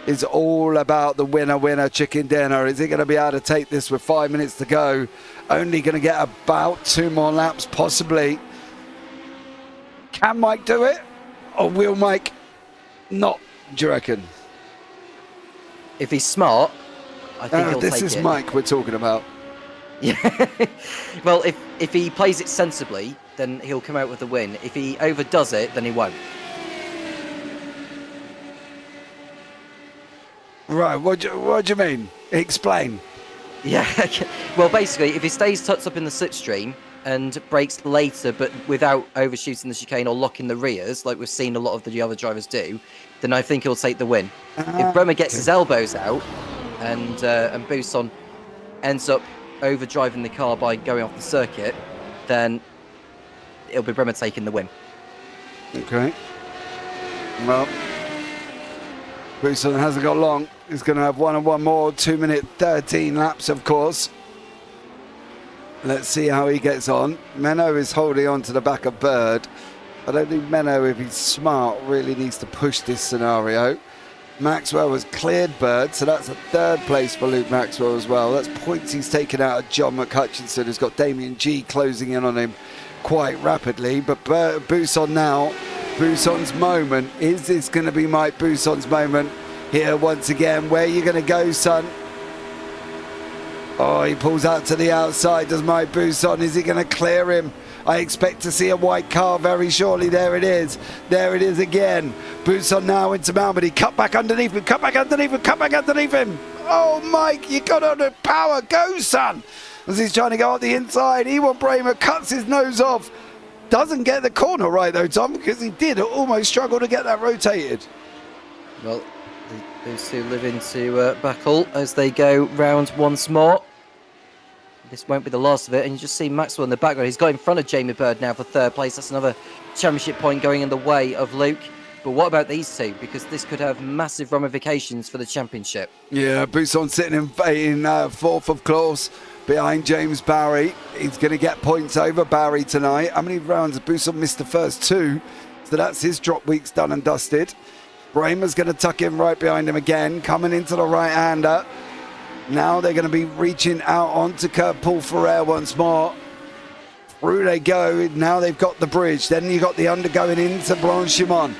It's all about the winner chicken dinner. Is he going to be able to take this with 5 minutes to go? Only going to get about 2 more laps, possibly. Can Mike do it? Or will Mike not, do you reckon? If he's smart, I think he'll take it. This is Mike we're talking about. Yeah. Well, if he plays it sensibly, then he'll come out with the win. If he overdoes it, then he won't. Right, what do you mean? Explain. Yeah, well, basically, if he stays tucked up in the slipstream and brakes later, but without overshooting the chicane or locking the rears, like we've seen a lot of the other drivers do, then I think he'll take the win. If Bremer gets his elbows out and Buson ends up overdriving the car by going off the circuit, then it'll be Bremer taking the win. Okay. Well, Buson hasn't got long. He's going to have one and one more. 2 minute 13 laps, of course. Let's see how he gets on. Menno is holding on to the back of Bird. I don't think Menno, if he's smart, really needs to push this scenario. Maxwell has cleared Bird, so that's a third place for Luke Maxwell as well. That's points he's taken out of John McHutchinson, who's got Damien G closing in on him quite rapidly. But Buson now, Buson's moment. Is this going to be Mike Buson's moment here once again? Where are you going to go, son? Oh, he pulls out to the outside, does Mike Buson. Is he going to clear him? I expect to see a white car very shortly. There it is. There it is again. Buson now into Malmedy. Cut back underneath him. Cut back underneath him. Cut back underneath him. Oh, Mike, you got on the power. Go, son. As he's trying to go up the inside. Ewan Bramer cuts his nose off. Doesn't get the corner right, though, Tom, because he did almost struggle to get that rotated. Well, those two live into battle as they go round once more. This won't be the last of it, and you just see Maxwell in the background. He's got in front of Jamie Bird now for third place. That's another championship point going in the way of Luke. But what about these two? Because this could have massive ramifications for the championship. Yeah, Buson sitting in fourth, of course, behind James Barry. He's going to get points over Barry tonight. How many rounds have Buson missed? The first two. So that's his drop weeks done and dusted. Bramer's going to tuck in right behind him again, coming into the right-hander. Now they're going to be reaching out onto Paul Ferrer once more. Through they go. Now they've got the bridge. Then you got the undergoing into Blanchimont.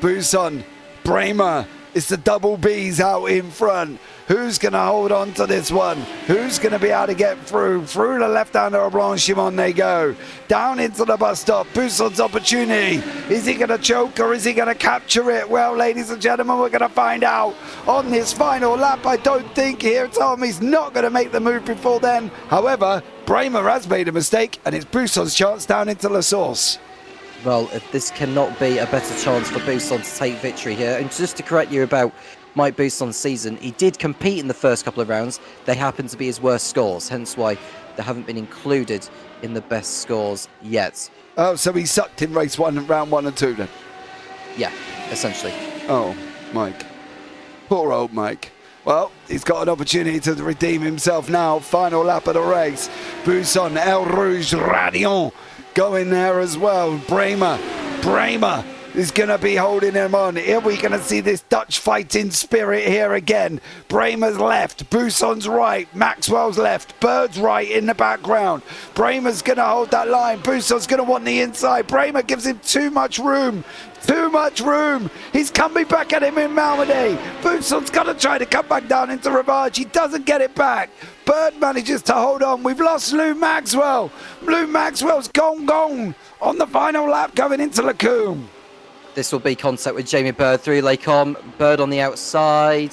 Buson, Bramer. It's the double Bs out in front. Who's going to hold on to this one? Who's going to be able to get through? Through the left-hander of Blanchimont they go. Down into the bus stop. Buson's opportunity. Is he going to choke or is he going to capture it? Well, ladies and gentlemen, we're going to find out on this final lap. I don't think here Tom he's not going to make the move before then. However, Bramer has made a mistake and it's Buson's chance down into La Source. Well, this cannot be a better chance for Buson to take victory here. And just to correct you about Mike Buson's season, he did compete in the first couple of rounds. They happened to be his worst scores, hence why they haven't been included in the best scores yet. Oh, so he sucked in race one, round 1 and 2 then? Yeah, essentially. Oh, Mike. Poor old Mike. Well, he's got an opportunity to redeem himself now. Final lap of the race. Buson, El Rouge, Radion going there as well. Bramer is going to be holding him on. Here we're going to see this Dutch fighting spirit here again. Bramer's left, Buson's right, Maxwell's left, Bird's right in the background. Bramer's going to hold that line. Buson's going to want the inside. Bramer gives him too much room. Too much room. He's coming back at him in Malmedy. Buson's got to try to come back down into Rivage. He doesn't get it back. Bird manages to hold on. We've lost Lou Maxwell. Lou Maxwell's gone on the final lap going into Lacombe. This will be contact with Jamie Bird through Lacombe. Bird on the outside.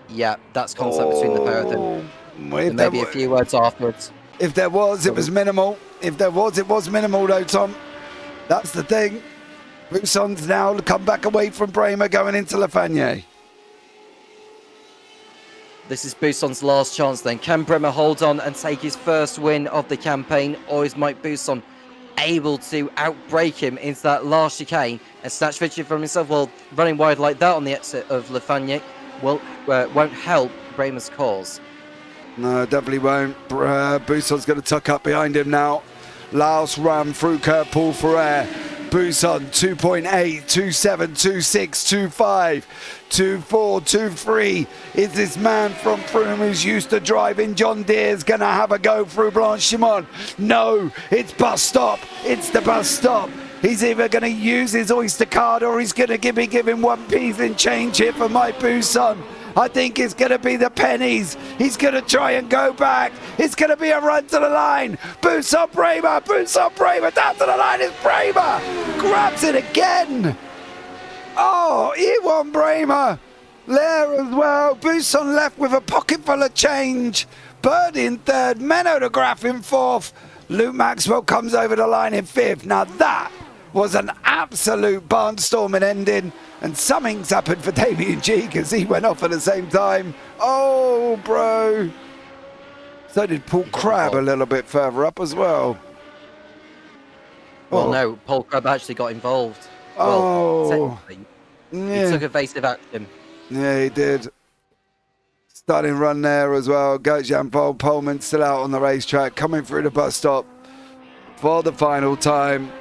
Yeah, that's contact between the pair of them. There may be a few words afterwards. If there was, it was minimal. If there was, it was minimal though, Tom. That's the thing. Buson's now come back away from Bramer going into Lafayette. This is Buson's last chance then. Can Bremer hold on and take his first win of the campaign, or is Mike Buson able to outbrake him into that last chicane and snatch victory from himself? Well, running wide like that on the exit of Lafayette won't help Bremer's cause. No, definitely won't. Buson's going to tuck up behind him now. Last run through Paul Ferrer. Buson 2.8, 2.7, 2.6, 2.5, 2.4, 2.3. Is this man from Froome who's used to driving John Deere's going to have a go through Blanchimont? No, it's bus stop. It's the bus stop. He's either going to use his Oyster card or he's going to be giving one piece in change here for Mike Buson. I think it's going to be the pennies. He's going to try and go back. It's going to be a run to the line. Buson Bramer, down to the line is Bramer. Grabs it again. Oh, Ewan Bramer there as well. Buson left with a pocket full of change. Bird in third, Menodograph in fourth. Luke Maxwell comes over the line in fifth. Now that was an absolute barnstorming ending. And something's happened for Damien G because he went off at the same time. Oh, bro. So did Paul Crabb a little bit further up as well. Well, no, Paul Crabb actually got involved. Oh, technically, he yeah. took evasive action. Yeah, he did. Starting run there as well. Gertjan Pohlman still out on the racetrack, coming through the bus stop for the final time.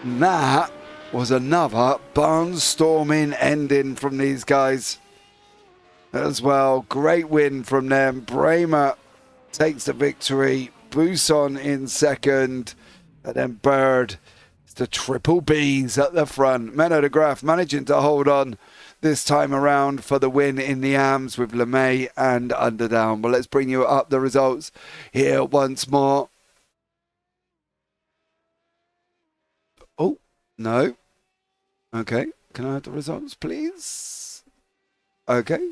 And that was another barnstorming ending from these guys as well. Great win from them. Bremer takes the victory. Buson in second. And then Bird. It's the triple Bs at the front. Menno de Graaf managing to hold on this time around for the win in the AMs with LeMay and Underdown. But let's bring you up the results here once more. Oh, no. Okay, can I have the results, please? Okay.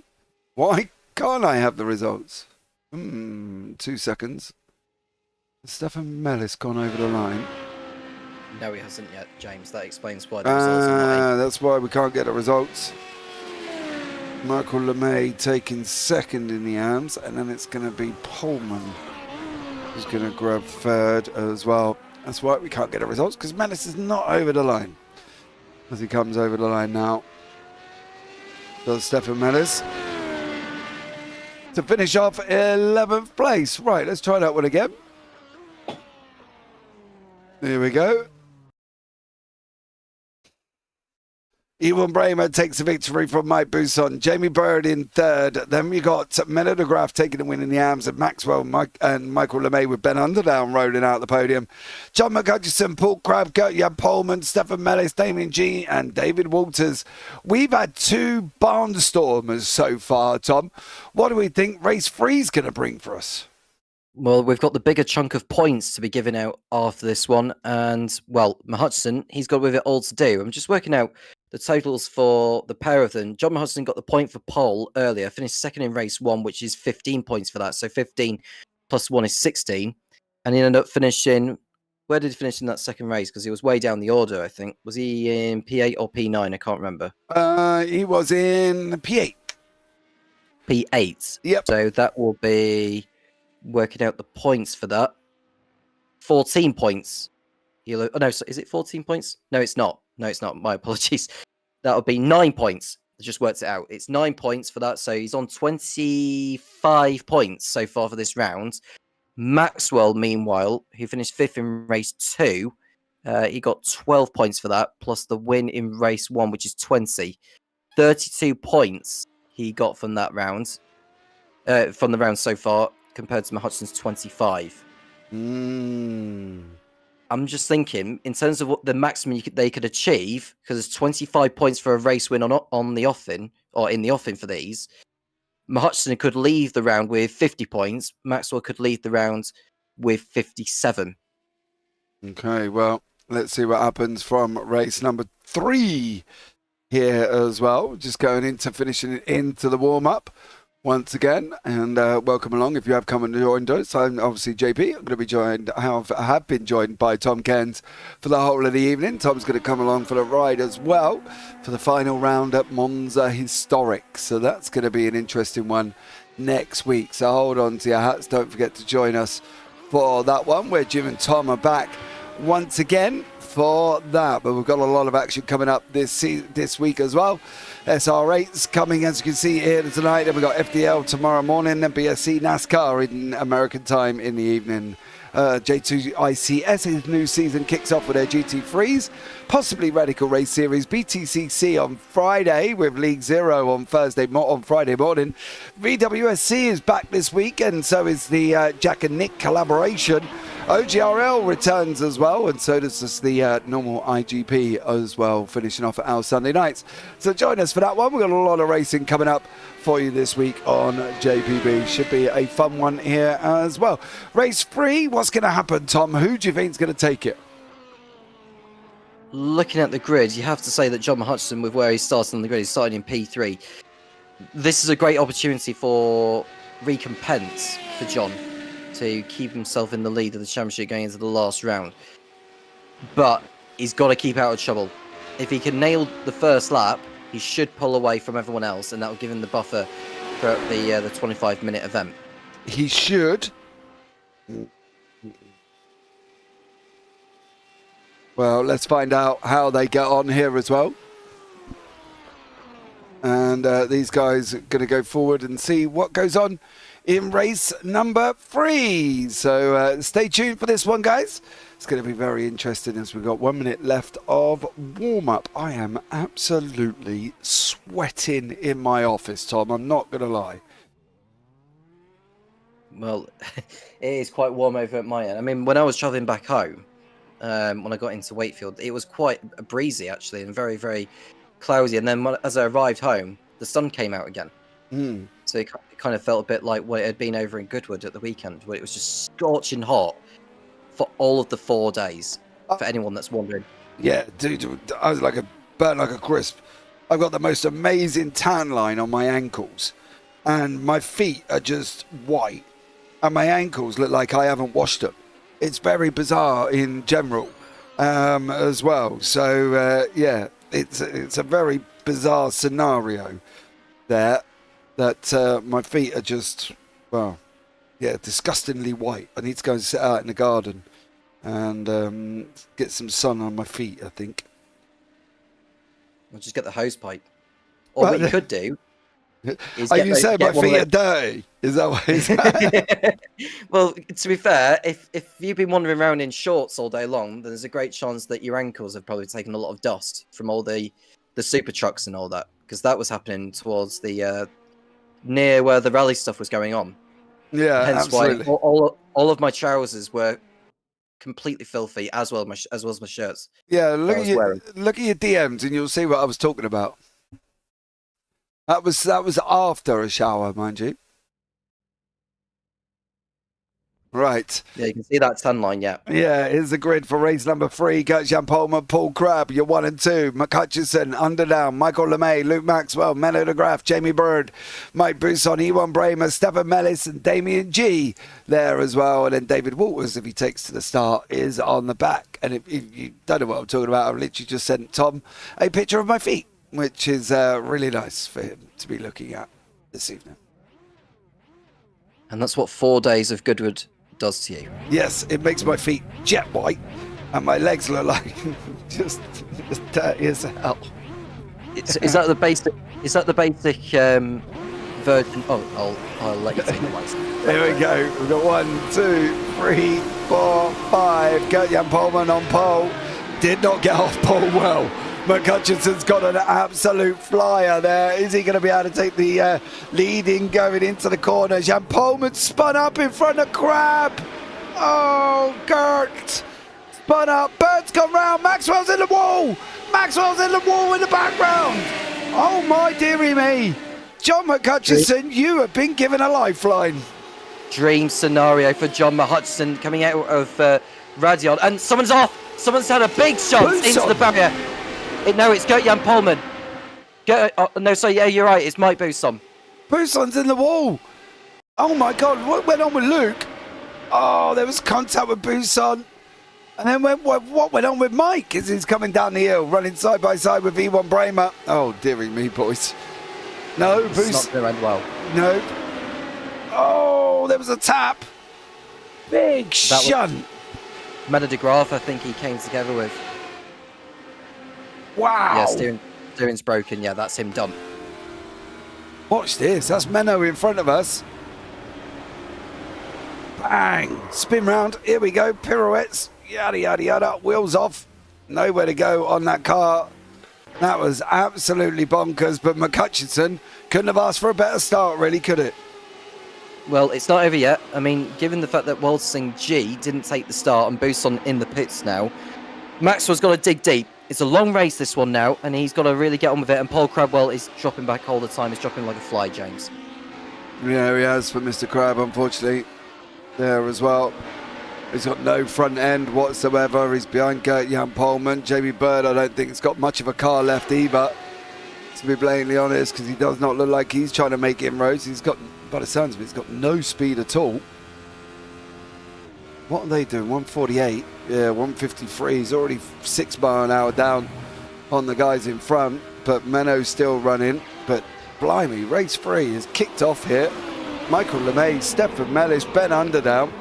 Why can't I have the results? 2 seconds. Has Stefan Mellis gone over the line? No, he hasn't yet, James. That explains why the results are not. That's why we can't get the results. Michael LeMay taking second in the AMs, and then it's going to be Pohlman who's going to grab third as well. That's why we can't get the results, because Mellis is not over the line. As he comes over the line now. Does Stefan Mellis to finish off 11th place. Right, let's try that one again. Here we go. Ewan Bremer takes the victory from Mike Buson. Jamie Bird in third. Then we got Menno de Graaf taking the win in the AMs, and Maxwell and Michael LeMay with Ben Underdown rolling out the podium. John McHutchison, Paul Crabb, Gertjan Pohlman, Stefan Mellis, Damien G and David Walters. We've had 2 barnstormers so far, Tom. What do we think race 3 is going to bring for us? Well, we've got the bigger chunk of points to be given out after this one. And, well, Hutchison, he's got with it all to do. I'm just working out the totals for the pair of them. John Hutchison got the point for pole earlier, finished second in race 1, which is 15 points for that. So 15 plus 1 is 16. And he ended up finishing... Where did he finish in that second race? Because he was way down the order, I think. Was he in P8 or P9? I can't remember. He was in P8. P8. Yep. So that will be... working out the points for that. 14 points. Oh, no, so is it 14 points? No, it's not. No, it's not. My apologies. That would be 9 points. I just worked it out. It's 9 points for that. So he's on 25 points so far for this round. Maxwell, meanwhile, who finished 5th in race 2, he got 12 points for that, plus the win in race 1, which is 20. 32 points he got from that round, from the round so far, compared to Hutchison's 25. I'm just thinking, in terms of what the maximum they could achieve, because it's 25 points for a race win on the offing, or in the offing for these, Hutchison could leave the round with 50 points. Maxwell could leave the round with 57. Okay, well, let's see what happens from race number 3 here as well. Just going into finishing into the warm-up once again, and welcome along if you have come and joined us. I'm obviously JP. I'm going to be joined, I have been joined by Tom Cairns for the whole of the evening. Tom's going to come along for the ride as well for the final round at Monza Historic. So that's going to be an interesting one next week. So hold on to your hats. Don't forget to join us for that one, where Jim and Tom are back once again for that. But we've got a lot of action coming up this week as well. SR8's coming, as you can see here tonight. Then we've got FDL tomorrow morning, then BSC NASCAR in American time in the evening. J2 ICS, his new season kicks off with their GT3s, possibly Radical Race Series, BTCC on Friday with League Zero on Friday morning. VWSC is back this week, and so is the Jack and Nick collaboration. OGRL returns as well, and so does the normal IGP as well, finishing off at our Sunday nights. So join us for that one. We've got a lot of racing coming up for you this week on JPB. Should be a fun one here as well. Race 3, what's going to happen, Tom? Who do you think is going to take it? Looking at the grid, you have to say that John Hutchison, with where he started on the grid, he's starting in P3. This is a great opportunity for recompense for John to keep himself in the lead of the championship going into the last round. But he's got to keep out of trouble. If he can nail the first lap, he should pull away from everyone else, and that will give him the buffer for the 25-minute event. He should. Well, let's find out how they get on here as well. And these guys are going to go forward and see what goes on in race number 3. So stay tuned for this one, guys. It's going to be very interesting as we've got 1 minute left of warm-up. I am absolutely sweating in my office, Tom. I'm not going to lie. Well, it is quite warm over at my end. I mean, when I was travelling back home, when I got into Wakefield, it was quite breezy, actually, and very, very cloudy. And then as I arrived home, the sun came out again. So it kind of felt a bit like what it had been over in Goodwood at the weekend, where it was just scorching hot for all of the 4 days, for anyone that's wondering. Yeah, dude, I was burnt like a crisp. I've got the most amazing tan line on my ankles, and my feet are just white, and my ankles look like I haven't washed them. It's very bizarre in general as well. So, yeah, it's a very bizarre scenario there that my feet are just, well, yeah, disgustingly white. I need to go and sit out in the garden and get some sun on my feet, I think. We'll just get the hose pipe. Or what you could do is are you saying my feet are dirty? Is that what it's Well, to be fair, if you've been wandering around in shorts all day long, then there's a great chance that your ankles have probably taken a lot of dust from all the super trucks and all that, because that was happening towards the near where the rally stuff was going on. Yeah, hence absolutely. why all of my trousers were completely filthy, as well as my shirts. Yeah, look at your DMs and you'll see what I was talking about. That was after a shower, mind you. Right. Yeah, you can see that tan line, yeah. Yeah, here's the grid for race number 3. Gert-Jan Polman, Paul Crabb, you're 1 and 2. McHutchison, Underdown, Michael LeMay, Luke Maxwell, Menno de Graaf, Jamie Bird, Mike Buson, Ewan Bramer, Stefan Mellis, and Damien G there as well. And then David Walters, if he takes to the start, is on the back. And if you don't know what I'm talking about, I've literally just sent Tom a picture of my feet, which is really nice for him to be looking at this evening. And that's what 4 days of Goodwood does to you. Yes, it makes my feet jet white and my legs look like just dirty as hell. Is that the basic version? Oh, I'll let you take the lights. Here we go. We've got 1, 2, 3, 4, 5. Gert-Jan Polman on pole. Did not get off pole well. McHutchison's got an absolute flyer there. Is he going to be able to take the lead in going into the corner? Jan Polman spun up in front of Crabb. Oh, Gert spun up. Bird's gone round. Maxwell's in the wall. Maxwell's in the wall in the background. Oh, my dearie me. John McHutchison, you have been given a lifeline. Dream scenario for John McHutchison coming out of Radion. And someone's off. Someone's had a big shot into the barrier. No, it's Gert-Jan Polman. No, sorry, yeah, you're right. It's Mike Buson. Buson's in the wall. Oh, my God. What went on with Luke? Oh, there was contact with Buson. And then what went on with Mike as he's coming down the hill, running side by side with Ewan Bramer? Oh, dearie me, boys. No, Buson. It's not going to end well. No. Oh, there was a tap. Big shunt. Menno de Graaf, I think he came together with. Wow. Yeah, steering's broken. Yeah, that's him done. Watch this. That's Menno in front of us. Bang. Spin round. Here we go. Pirouettes. Yada, yada, yada. Wheels off. Nowhere to go on that car. That was absolutely bonkers. But McHutchison couldn't have asked for a better start, really, could it? Well, it's not over yet. I mean, given the fact that Waltzing G didn't take the start and Buson in the pits now, Maxwell's got to dig deep. It's a long race, this one now, and he's got to really get on with it. And Paul Crabwell is dropping back all the time. He's dropping like a fly, James. Yeah, he has for Mr. Crabb, unfortunately, there as well. He's got no front end whatsoever. He's behind Gert-Jan Polman. Jamie Bird, I don't think he's got much of a car left either, to be blatantly honest, because he does not look like he's trying to make inroads. He's got, by the sounds of it, he's got no speed at all. What are they doing? 148. Yeah, 153. He's already 6 miles an hour down on the guys in front, but Menno's still running. But blimey, race 3 is kicked off here. Michael LeMay, Stefan Mellis, Ben Underdown,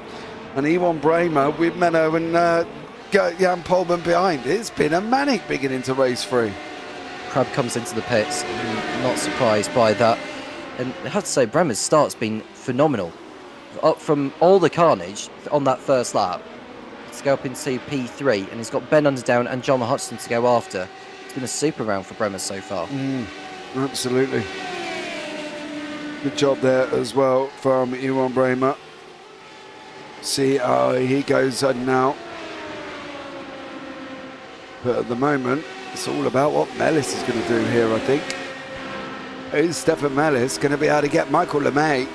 and Ewan Bramer with Menno and Jan Polman behind. It's been a manic beginning to race 3. Crab comes into the pits. Not surprised by that. And I have to say, Bremer's start's been phenomenal. Up from all the carnage on that first lap to go up into P3, and he's got Ben Underdown and John Hudson to go after. It's been a super round for Bremer so far. Absolutely. Good job there as well from Ewan Bremer. See how he goes on now. But at the moment, it's all about what Mellis is going to do here, I think. Is Stefan Mellis going to be able to get Michael LeMay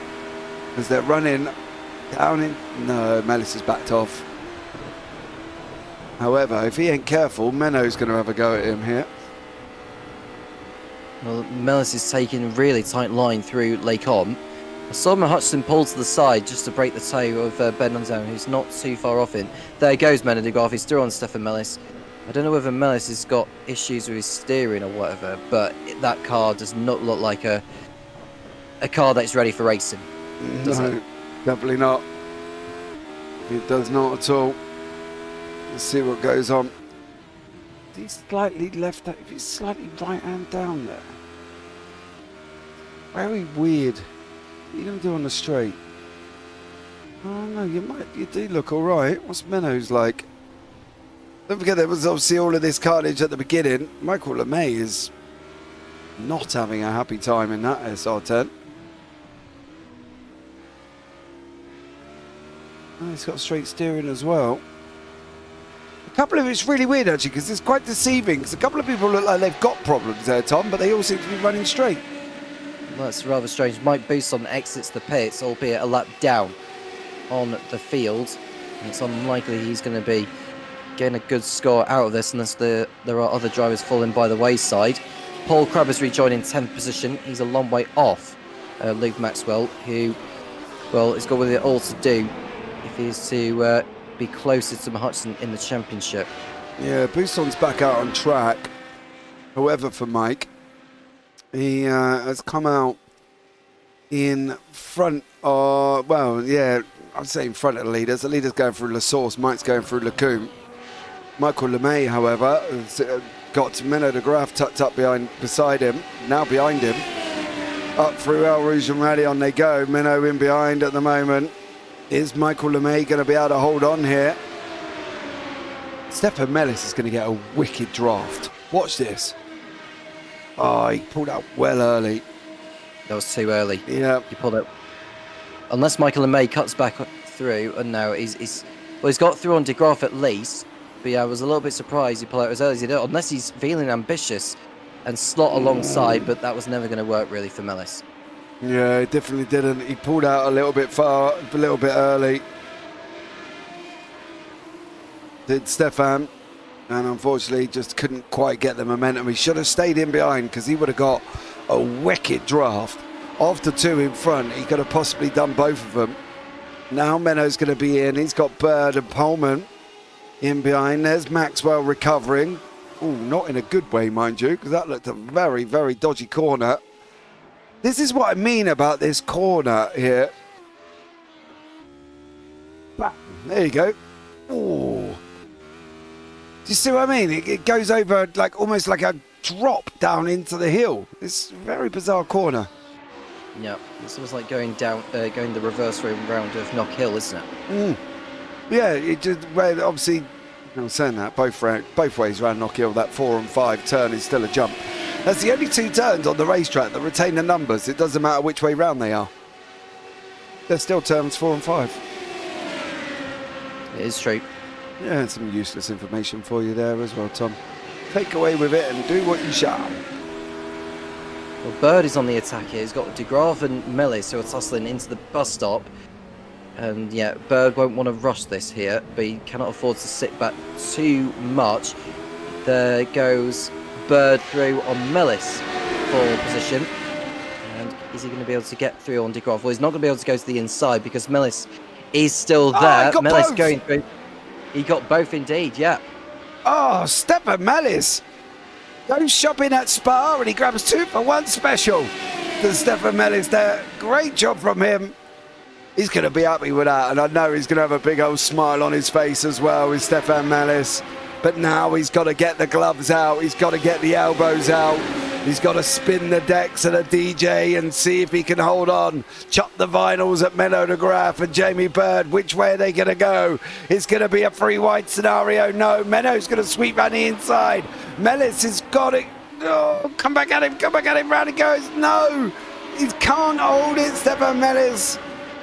as they're running down in... No, Mellis is backed off. However, if he ain't careful, Menno's going to have a go at him here. Well, Mellis is taking a really tight line through Lake On. I saw Hutchinson pull to the side just to break the toe of Ben Underdown, who's not too far off him. There goes Menedigoff. He's through on Stefan Mellis. I don't know whether Mellis has got issues with his steering or whatever, but that car does not look like a car that's ready for racing. Does it? Definitely not. It does not at all. Let's see what goes on. He's slightly left, if he's slightly right hand down there. Very weird. What are you going to do on the straight? Oh no, you do look alright. What's Menno's like? Don't forget there was obviously all of this carnage at the beginning. Michael LeMay is not having a happy time in that SR10. Oh, he's got straight steering as well. A couple of it's really weird actually because it's quite deceiving because a couple of people look like they've got problems there, Tom, but they all seem to be running straight. Well, that's rather strange. Mike Bousson exits the pits, albeit a lap down on the field. And it's unlikely he's going to be getting a good score out of this unless there are other drivers falling by the wayside. Paul Crabb has rejoined in 10th position. He's a long way off Luke Maxwell, who, well, has got with it all to do if he's to be closer to Hudson in the championship. Yeah, Bousson's back out on track. However, for Mike, he has come out in front of, well, yeah, I'd say in front of the leaders. The leader's going through La Source, Mike's going through Lacombe. Michael LeMay, however, has got Menno de Graaf tucked up beside him, now behind him. Up through El Rouge and Radion they go. Menno in behind at the moment. Is Michael LeMay going to be able to hold on here? Stefan Mellis is going to get a wicked draft. Watch this. Oh, he pulled out well early. That was too early. Yeah. He pulled out. Unless Michael LeMay cuts back through, and now he's got through on de Graaf at least. But yeah, I was a little bit surprised he pulled out as early as he did, unless he's feeling ambitious and slot alongside, but that was never going to work really for Mellis. Yeah, he definitely didn't. He pulled out a little bit far, a little bit early. Did Stefan, and unfortunately just couldn't quite get the momentum. He should have stayed in behind because he would have got a wicked draft. After two in front, he could have possibly done both of them. Now Menno's going to be in. He's got Bird and Pullman in behind. There's Maxwell recovering. Oh, not in a good way, mind you, because that looked a very, very dodgy corner. This is what I mean about this corner here. Bam. There you go. Oh. Do you see what I mean? It goes over like almost like a drop down into the hill. It's a very bizarre corner. Yeah, it's almost like going down, going the reverse round of Knock Hill, isn't it? Yeah, it just, well, obviously, I'm saying that both ways around Knock Hill. That 4 and 5 turn is still a jump. That's the only two turns on the racetrack that retain the numbers. It doesn't matter which way round they are. They're still turns 4 and 5. It is true. Yeah, some useless information for you there as well, Tom. Take away with it and do what you shall. Well, Bird is on the attack here. He's got de Graaf and Mellis who are tussling into the bus stop. And yeah, Bird won't want to rush this here, but he cannot afford to sit back too much. There goes Bird through on Mellis for position. And is he going to be able to get through on de Graaf? Well, he's not going to be able to go to the inside because Mellis is still there. Oh, Mellis both. going through. He got both indeed, yeah. Oh, Stefan Mellis goes shopping at Spa and he grabs 2 for 1 special. To Stefan Mellis there. Great job from him. He's going to be happy with that, and I know he's going to have a big old smile on his face as well with Stefan Mellis. But now he's got to get the gloves out, he's got to get the elbows out, he's got to spin the decks at a DJ and see if he can hold on. Chop the vinyls at Menno de Graaf and Jamie Bird. Which way are they going to go? It's going to be a free white scenario. No, Menno's going to sweep on the inside. Mellis has got it. Oh, come back at him, round he goes. No, he can't hold it, Stefan Mellis.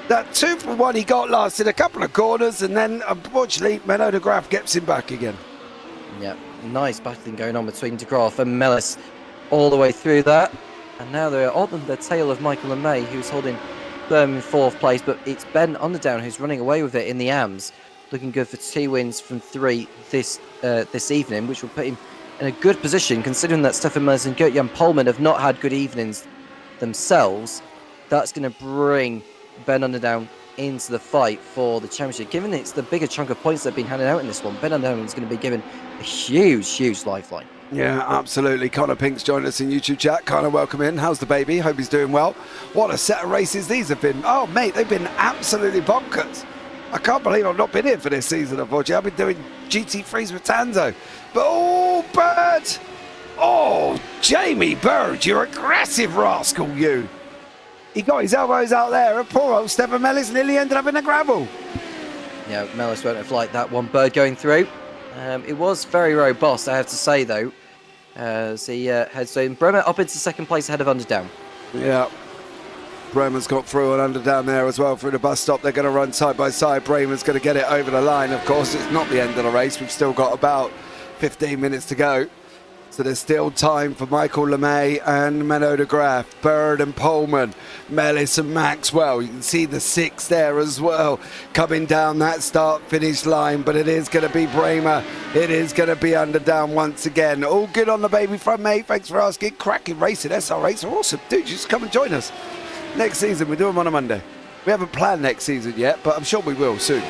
That 2-for-1 he got lasted a couple of corners, and then unfortunately Menno de Graaf gets him back again. Yeah, nice battling going on between de Graaf and Mellis all the way through that. And now they're on the tail of Michael LeMay, who's holding firm in 4th place, but it's Ben Underdown who's running away with it in the AMS. Looking good for 2 wins from 3 this evening, which will put him in a good position, considering that Stefan Mellis and Gert-Jan Polman have not had good evenings themselves. That's going to bring Ben Underdown into the fight for the championship. Given it's the bigger chunk of points that have been handed out in this one, Ben Underdown is going to be given a huge lifeline. Yeah, absolutely. Connor Pink's joined us in YouTube chat. Connor, welcome in. How's the baby? Hope he's doing well. What a set of races these have been. Oh, mate, they've been absolutely bonkers. I can't believe I've not been here for this season, unfortunately. I've been doing GT3s with Tanzo. But, oh, Bird! Oh, Jamie Bird, you aggressive rascal, you. He got his elbows out there, and poor old Stefan Mellis nearly ended up in the gravel. Yeah, Mellis won't have liked that one. Bird going through. It was very robust, I have to say, though. As he heads in. Bremer up into 2nd place ahead of Underdown. Yeah. Bremer's got through and Underdown there as well through the bus stop. They're going to run side by side. Bremer's going to get it over the line. Of course, it's not the end of the race. We've still got about 15 minutes to go. So there's still time for Michael LeMay and Menno de Graaf, Bird and Polman, Mellis and Maxwell. You can see the 6 there as well, coming down that start-finish line. But it is going to be Bremer. It is going to be Underdown once again. All good on the baby front, mate. Thanks for asking. Cracking racing. SR8s are awesome. Dude, just come and join us. Next season, we do them on a Monday. We haven't planned next season yet, but I'm sure we will soon.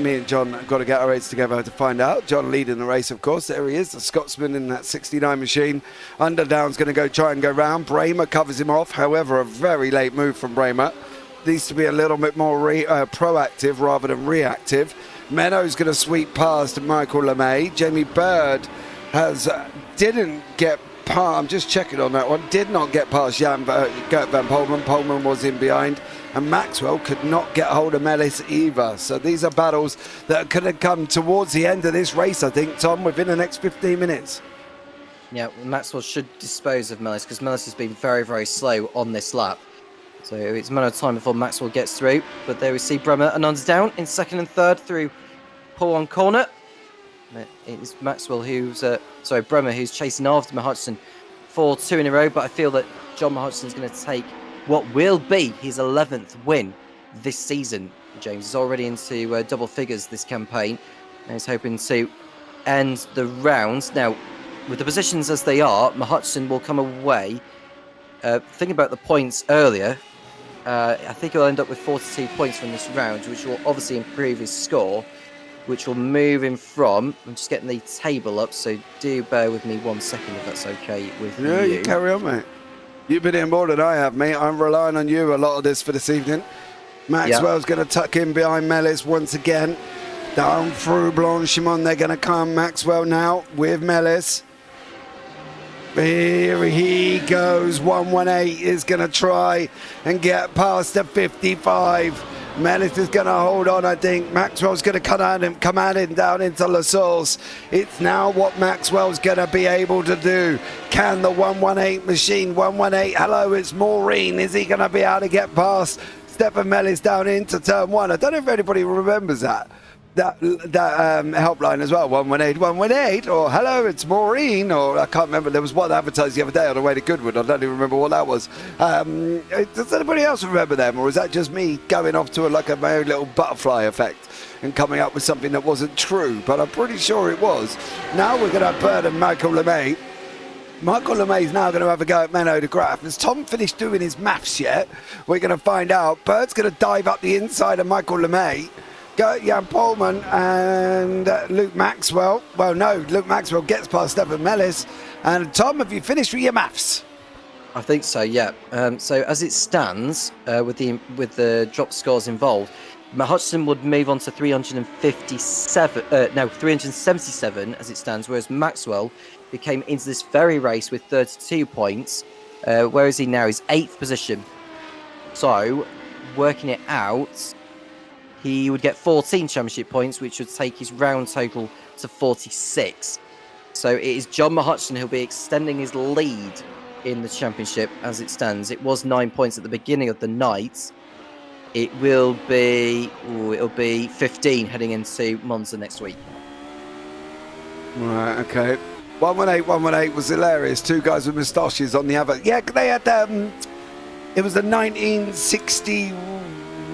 Me and John have got to get our heads together to find out. John leading the race, of course. There he is, the Scotsman in that 69 machine. Underdown's going to try and go round. Bremer covers him off. However, a very late move from Bremer. Needs to be a little bit more proactive rather than reactive. Menno's going to sweep past Michael LeMay. Jamie Bird didn't get past. I'm just checking on that one. Did not get past Gert van Polman. Polman was in behind. And Maxwell could not get hold of Mellis either. So these are battles that could have come towards the end of this race, I think, Tom, within the next 15 minutes. Yeah, Maxwell should dispose of Mellis, because Mellis has been very slow on this lap. So it's a matter of time before Maxwell gets through. But there we see Bremer and Underdown in 2nd and 3rd through Paul corner. It's Maxwell Bremer who's chasing after Hutchinson for 2 in a row. But I feel that John Hutchinson's going to take what will be his 11th win this season. James is already into double figures this campaign, and he's hoping to end the rounds. Now, with the positions as they are, Hutchinson will come away. Thinking about the points earlier, I think he'll end up with 42 points from this round, which will obviously improve his score, which will move him from... I'm just getting the table up, so do bear with me 1 second if that's okay with you. Yeah, you carry on, mate. You've been here more than I have, mate. I'm relying on you a lot of this for this evening. Maxwell's going to tuck in behind Mellis once again. Down through Blanchimont, they're going to come. Maxwell now with Mellis. Here he goes. 118 is going to try and get past the 55. Mellis is going to hold on, I think. Maxwell's going to come at him down into La Source. It's now what Maxwell's going to be able to do. Can the 118 machine, 118, hello, it's Maureen. Is he going to be able to get past Stefan Mellis down into turn 1? I don't know if anybody remembers that helpline as well, 118, or hello, it's Maureen, or I can't remember. There was one advertised the other day on the way to Goodwood. I don't even remember what that was. Does anybody else remember them, or is that just me going off to my own little butterfly effect and coming up with something that wasn't true? But I'm pretty sure it was. Now we're going to have Bird and Michael LeMay. Michael LeMay's now going to have a go at Menno de Graaf. Has Tom finished doing his maths yet? We're going to find out. Bird's going to dive up the inside of Michael LeMay. Gert-Jan Polman and Luke Maxwell. Well, no, Luke Maxwell gets past Stefan Mellis. And Tom, have you finished with your maths? I think so, yeah. So as it stands, with the drop scores involved, Matt Hutchinson would move on to 377 as it stands, whereas Maxwell, who came into this very race with 32 points, where is he now? He's 8th position. So, working it out, he would get 14 championship points, which would take his round total to 46. So it is John Hutchinson who'll be extending his lead in the championship as it stands. It was 9 points at the beginning of the night. It will be, it'll be 15 heading into Monza next week. Right, okay. 118 was hilarious. Two guys with moustaches on the other. Yeah, they had, it was the 1960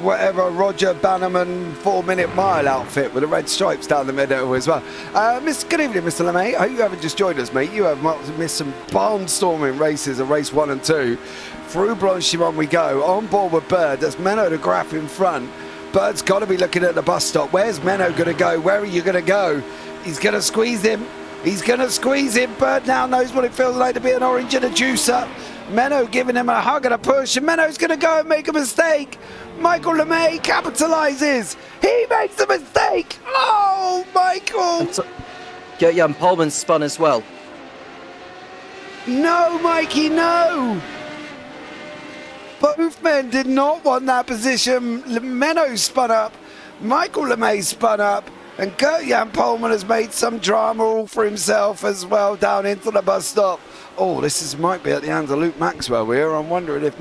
whatever Roger Bannerman 4-minute mile outfit with the red stripes down the middle as well. Good evening, Mr. LeMay. I hope you haven't just joined us, mate. You have missed some barnstorming races of race 1 and 2. Through Blanchimont we go. On board with Bird. That's Menno de Graaf in front. Bird's got to be looking at the bus stop. Where's Menno going to go? Where are you going to go? He's going to squeeze him. He's going to squeeze him. Bird now knows what it feels like to be an orange and a juicer. Menno giving him a hug and a push, and Menno's going to go and make a mistake. Michael LeMay capitalises. He makes a mistake. Oh, Michael. Jan Polman spun as well. No, Mikey, no. Both men did not want that position. Menno spun up. Michael LeMay spun up. And Gert-Jan Polman has made some drama all for himself as well down into the bus stop. Oh, might be at the hands of Luke Maxwell here. I'm wondering if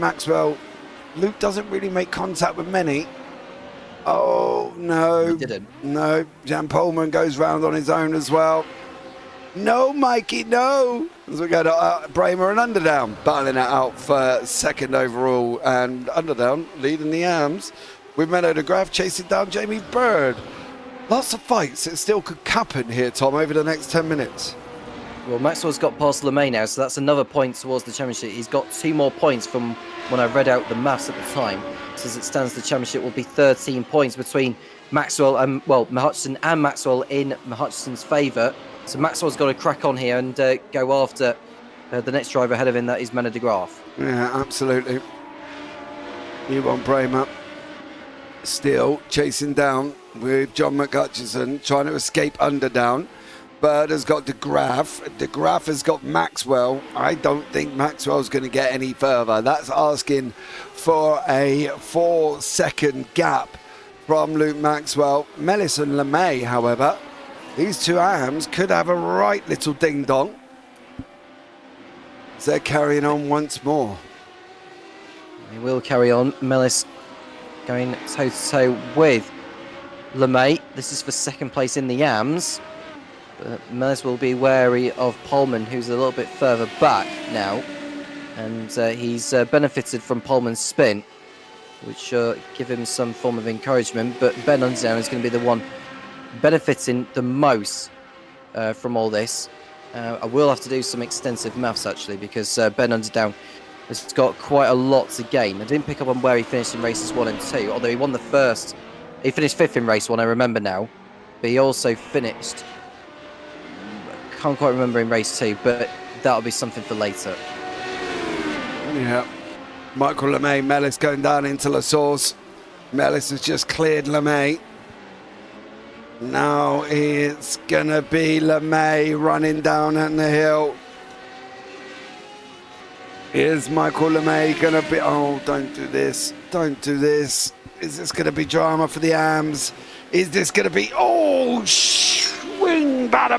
Luke doesn't really make contact with many. Oh, no. He didn't. No, Jan Polman goes round on his own as well. No, Mikey, no. As we go to Bramer and Underdown, battling it out for second overall. And Underdown leading the AMs with Menno de Graaf chasing down Jamie Bird. Lots of fights that still could happen here, Tom, over the next 10 minutes. Well, Maxwell's got past LeMay now, so that's another point towards the championship. He's got 2 more points from when I read out the maths at the time. So as it stands, the championship will be 13 points between Maxwell and, Matt Hutchinson and Maxwell in Matt Hutchinson's favour. So Maxwell's got to crack on here and go after the next driver ahead of him, that is Menno de Graaf. Yeah, absolutely. You want Bramer still chasing down with John McHutchison, trying to escape Underdown. Bird has got de Graaf. De Graaf has got Maxwell. I don't think Maxwell's going to get any further. That's asking for a 4-second gap from Luke Maxwell. Mellis and LeMay, however, these two AMs could have a right little ding-dong. They're carrying on once more. They will carry on. Mellis going toe-to-toe with LeMay. This is for second place in the AMs. Mellis will be wary of Polman, who's a little bit further back now. And he's benefited from Polman's spin, which give him some form of encouragement. But Ben Underdown is going to be the one benefiting the most from all this. I will have to do some extensive maths, actually, because Ben Underdown has got quite a lot to gain. I didn't pick up on where he finished in races 1 and 2, although he won the first. He finished 5th in race 1, I remember now. But he also finished, can't quite remember in race 2, but that'll be something for later. Yeah. Michael LeMay, Mellis going down into La Source. Mellis has just cleared LeMay. Now it's going to be LeMay running down on the hill. Is Michael LeMay going to be... Oh, don't do this. Don't do this. Is this going to be drama for the AMs? Is this going to be... Oh, swing, batter.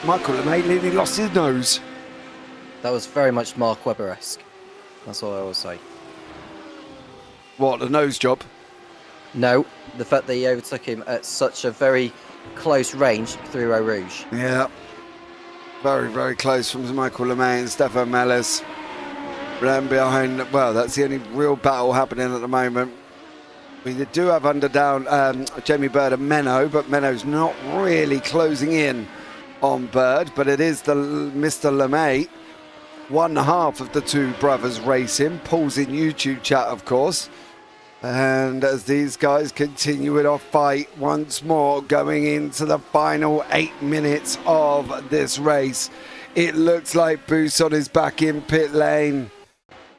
Michael LeMay nearly lost his nose. That was very much Mark Webber-esque. That's all I will say. What, the nose job? No, the fact that he overtook him at such a very close range through Eau Rouge. Yeah. Very, very close from Michael LeMay and Stefan Mellis. Then behind, well, that's the only real battle happening at the moment. We do have Underdown Jamie Bird and Menno, but Menno's not really closing in on Bird, but it is the Mr. LeMay, one half of the two brothers racing. Paul's in YouTube chat, of course. And as these guys continue with our fight once more, going into the final 8 minutes of this race, It looks like Buson is back in pit lane.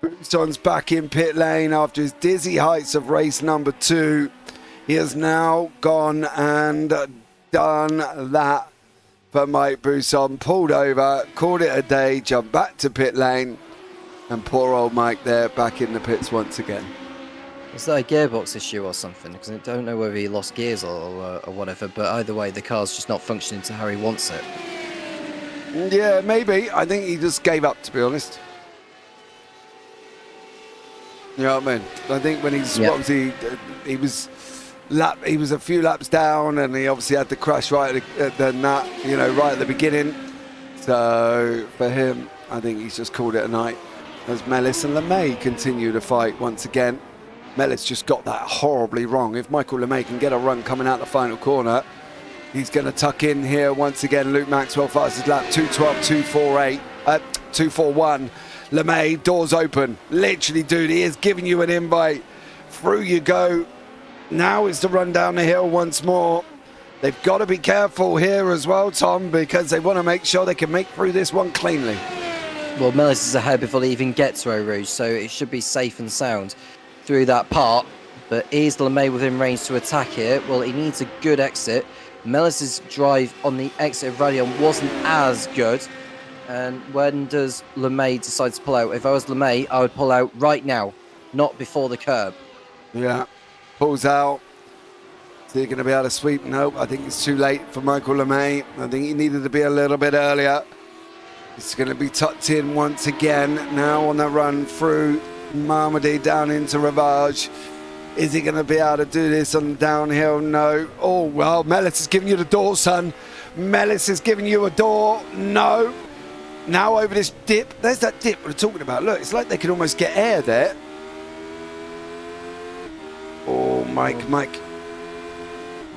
Buson's back in pit lane after his dizzy heights of race number 2. He has now gone and done that for Mike Buson. Pulled over, called it a day, jumped back to pit lane. And poor old Mike there, back in the pits once again. Is that a gearbox issue or something? Because I don't know whether he lost gears or whatever, but either way, the car's just not functioning to how he wants it. Yeah, maybe. I think he just gave up, to be honest. You know what I mean? I think when he's obviously he was a few laps down, and he obviously had the crash right at right at the beginning. So for him, I think he's just called it a night. As Mellis and LeMay continue to fight once again. Mellis just got that horribly wrong. If Michael LeMay can get a run coming out the final corner, he's going to tuck in here once again. Luke Maxwell fastest lap, 2:12.248, 2:41. LeMay, doors open. Literally, dude, he is giving you an invite. Through you go. Now is to run down the hill once more. They've got to be careful here as well, Tom, because they want to make sure they can make through this one cleanly. Well, Mellis is ahead before they even get to Eau Rouge, so it should be safe and sound through that part. But is LeMay within range to attack here? Well, he needs a good exit. Mellis's drive on the exit of Radion wasn't as good. And when does LeMay decide to pull out? If I was LeMay, I would pull out right now, not before the curb. Yeah, pulls out. Is he going to be able to sweep? No, I think it's too late for Michael LeMay. I think he needed to be a little bit earlier. It's going to be tucked in once again. Now on the run through Marmaduke down into Rivage. Is he going to be able to do this on the downhill? No. Oh, well, Mellis is giving you the door, son. Mellis is giving you a door. No. Now over this dip. There's that dip we're talking about. Look, it's like they can almost get air there. Oh, Mike.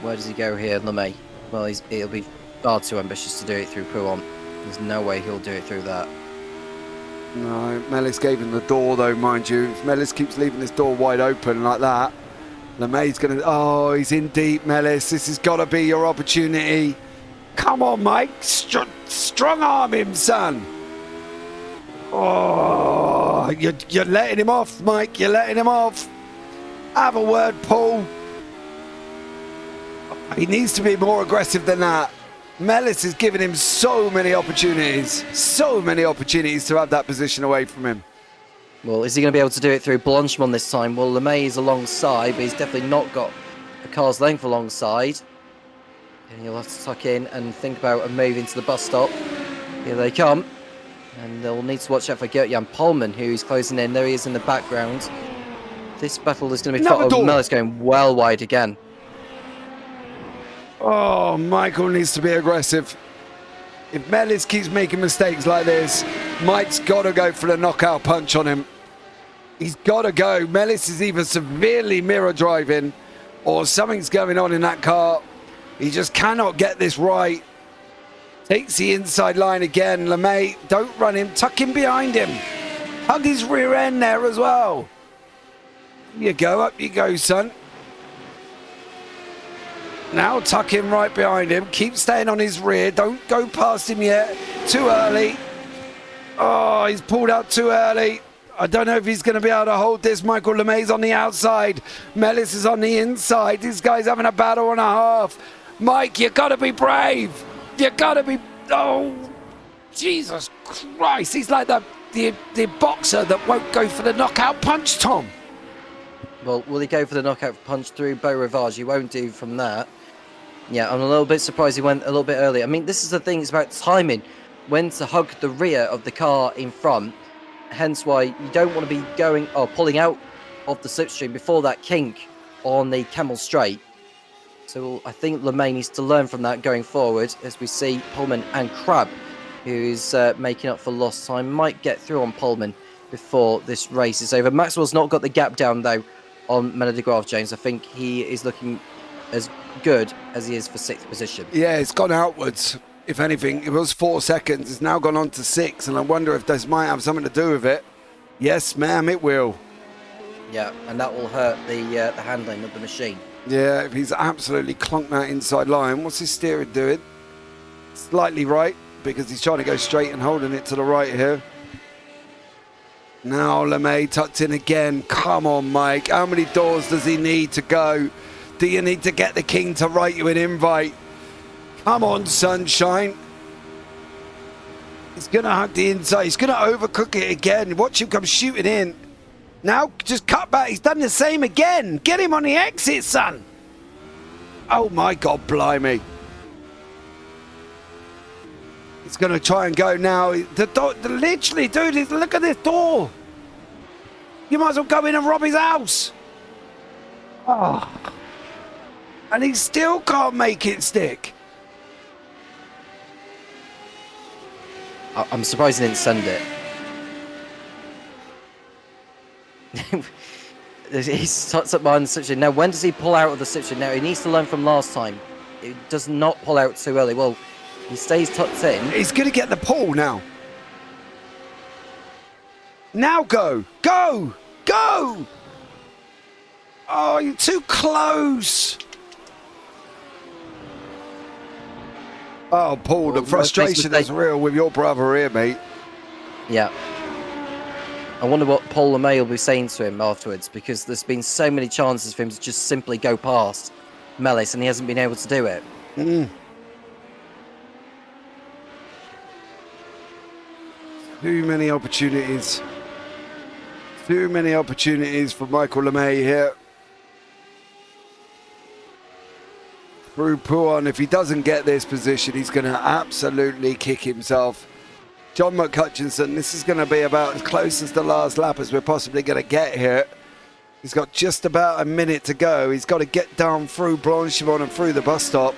Where does he go here, LeMay? Well, it'll be far too ambitious to do it through Pouhon. There's no way he'll do it through that. No, Mellis gave him the door, though, mind you. If Mellis keeps leaving this door wide open like that, LeMay's going to... Oh, he's in deep, Mellis. This has got to be your opportunity. Come on, Mike. Strong arm him, son. Oh, you're letting him off, Mike. You're letting him off. Have a word, Paul. He needs to be more aggressive than that. Mellis is giving him so many opportunities to have that position away from him. Well, is he going to be able to do it through Blanchemont this time? Well, LeMay is alongside, but he's definitely not got a car's length alongside. And he'll have to tuck in and think about a move into the bus stop. Here they come. And they'll need to watch out for Gert-Jan Polman, who's closing in. There he is in the background. This battle is going to be fought. Oh, Mellis going well wide again. Oh, Michael needs to be aggressive. If Mellis keeps making mistakes like this, Mike's got to go for the knockout punch on him. He's got to go. Mellis is either severely mirror driving or something's going on in that car. He just cannot get this right. Takes the inside line again. LeMay, don't run him. Tuck him behind him. Hug his rear end there as well. Up you go, son. Now tuck him right behind him. Keep staying on his rear. Don't go past him yet. Too early. Oh, he's pulled out too early. I don't know if he's going to be able to hold this. Michael LeMay's on the outside. Mellis is on the inside. This guy's having a battle and a half. Mike, you got to be brave. You got to be... Oh, Jesus Christ. He's like the boxer that won't go for the knockout punch, Tom. Well, will he go for the knockout punch through Beau Rivage? He won't do from that. Yeah, I'm a little bit surprised he went a little bit early. I mean, this is the thing, it's about timing. When to hug the rear of the car in front. Hence why you don't want to be going or pulling out of the slipstream before that kink on the Camel Straight. So I think LeMay needs to learn from that going forward, as we see Pullman and Crab, who's making up for lost time, might get through on Pullman before this race is over. Maxwell's not got the gap down, though, on Mena de Graaf, James. I think he is looking as good as he is for 6th position. Yeah, it's gone outwards. If anything, it was 4 seconds. It's now gone on to 6, and I wonder if this might have something to do with it. Yes, ma'am, it will. Yeah, and that will hurt the handling of the machine. Yeah, if he's absolutely clunked that inside line. What's his steering doing? Slightly right. because he's trying to go straight and holding it to the right here. Now LeMay tucked in again. Come on, Mike. How many doors does he need to go? Do you need to get the king to write you an invite? Come on, Sunshine. He's going to hug the inside. He's going to overcook it again. Watch him come shooting in. Now, just cut back. He's done the same again. Get him on the exit, son. Oh, my God, blimey. He's going to try and go now. The door, literally, dude, look at this door. You might as well go in and rob his house. Oh. And he still can't make it stick. I'm surprised he didn't send it. He's tucked up behind the situation. Now, when does he pull out of the situation? Now, he needs to learn from last time. He does not pull out too early. Well, he stays tucked in. He's going to get the pull now. Now go. Go. Go. Oh, you're too close. Oh, Paul, the frustration is real with your brother here, mate. Yeah. I wonder what Paul LeMay will be saying to him afterwards, because there's been so many chances for him to just simply go past Mellis, and he hasn't been able to do it. Too many opportunities. Too many opportunities for Michael LeMay here. Through Puan, if he doesn't get this position, he's going to absolutely kick himself. John McCutcheon, this is going to be about as close as the last lap as we're possibly going to get here. He's got just about a minute to go. He's got to get down through Blanchimont and through the bus stop.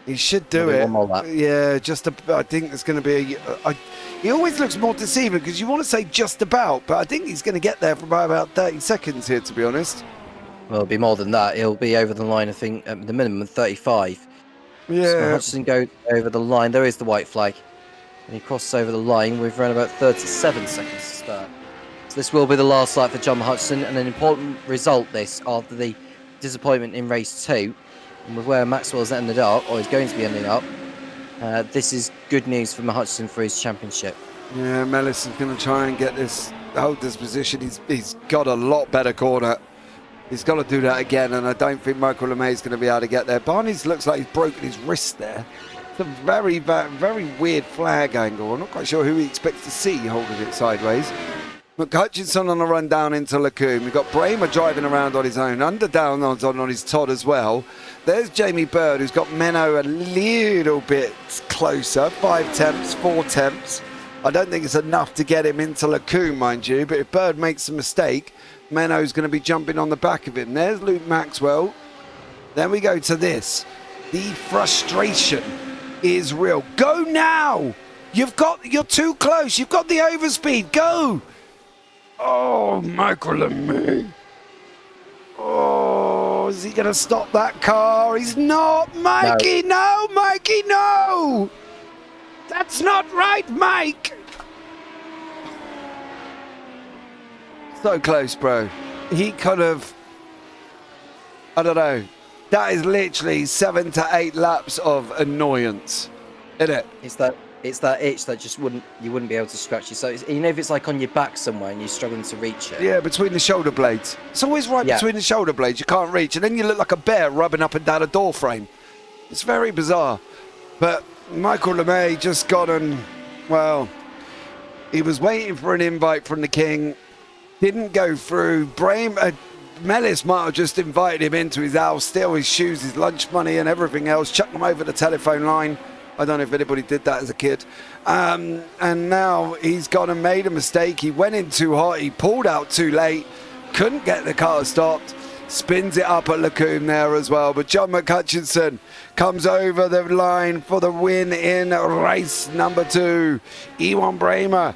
He should do it. One more lap. Yeah, I think there's going to be he always looks more deceiving because you want to say just about, but I think he's going to get there for about 30 seconds here, to be honest. Well, it'll be more than that. He'll be over the line, I think, at the minimum 35. Yeah. So Hutchinson goes over the line. There is the white flag. And he crosses over the line with around about 37 seconds to start. So this will be the last lap for John Hutchinson, and an important result this after the disappointment in race 2. And with where Maxwell's ended up, or is going to be ending up, this is good news for Hutchinson for his championship. Yeah, Mellis is going to try and hold this position. He's got a lot better corner. He's got to do that again, and I don't think Michael LeMay is going to be able to get there. Barney's looks like he's broken his wrist there. It's a very, very weird flag angle. I'm not quite sure who he expects to see holding it sideways. McCutcheon on the run down into Lacombe. We've got Bramer driving around on his own. Underdown on his Todd as well. There's Jamie Bird, who's got Menno a little bit closer. 5 tenths, 4 tenths. I don't think it's enough to get him into Lacombe, mind you. But if Bird makes a mistake, Menno's going to be jumping on the back of it. And there's Luke Maxwell. Then we go to this. The frustration is real. Go now! You're too close. You've got the overspeed. Go! Oh, Michael LeMay. Oh, is he going to stop that car? He's not. Mikey, no! Mikey, no! That's not right, Mike! So close, bro. He could have... I don't know. That is literally 7 to 8 laps of annoyance, isn't it? It's that itch that just you wouldn't be able to scratch it. So you know if it's like on your back somewhere and you're struggling to reach it. Yeah, between the shoulder blades. It's always right between the shoulder blades. You can't reach, and then you look like a bear rubbing up and down a door frame. It's very bizarre. But Michael LeMay just got well, he was waiting for an invite from the king. Didn't go through. Mellis might have just invited him into his house, steal his shoes, his lunch money and everything else, chuck them over the telephone line. I don't know if anybody did that as a kid. And now he's gone and made a mistake. He went in too hot. He pulled out too late. Couldn't get the car stopped. Spins it up at Lacombe there as well. But John McCutcheon comes over the line for the win in race number 2. Ewan Bramer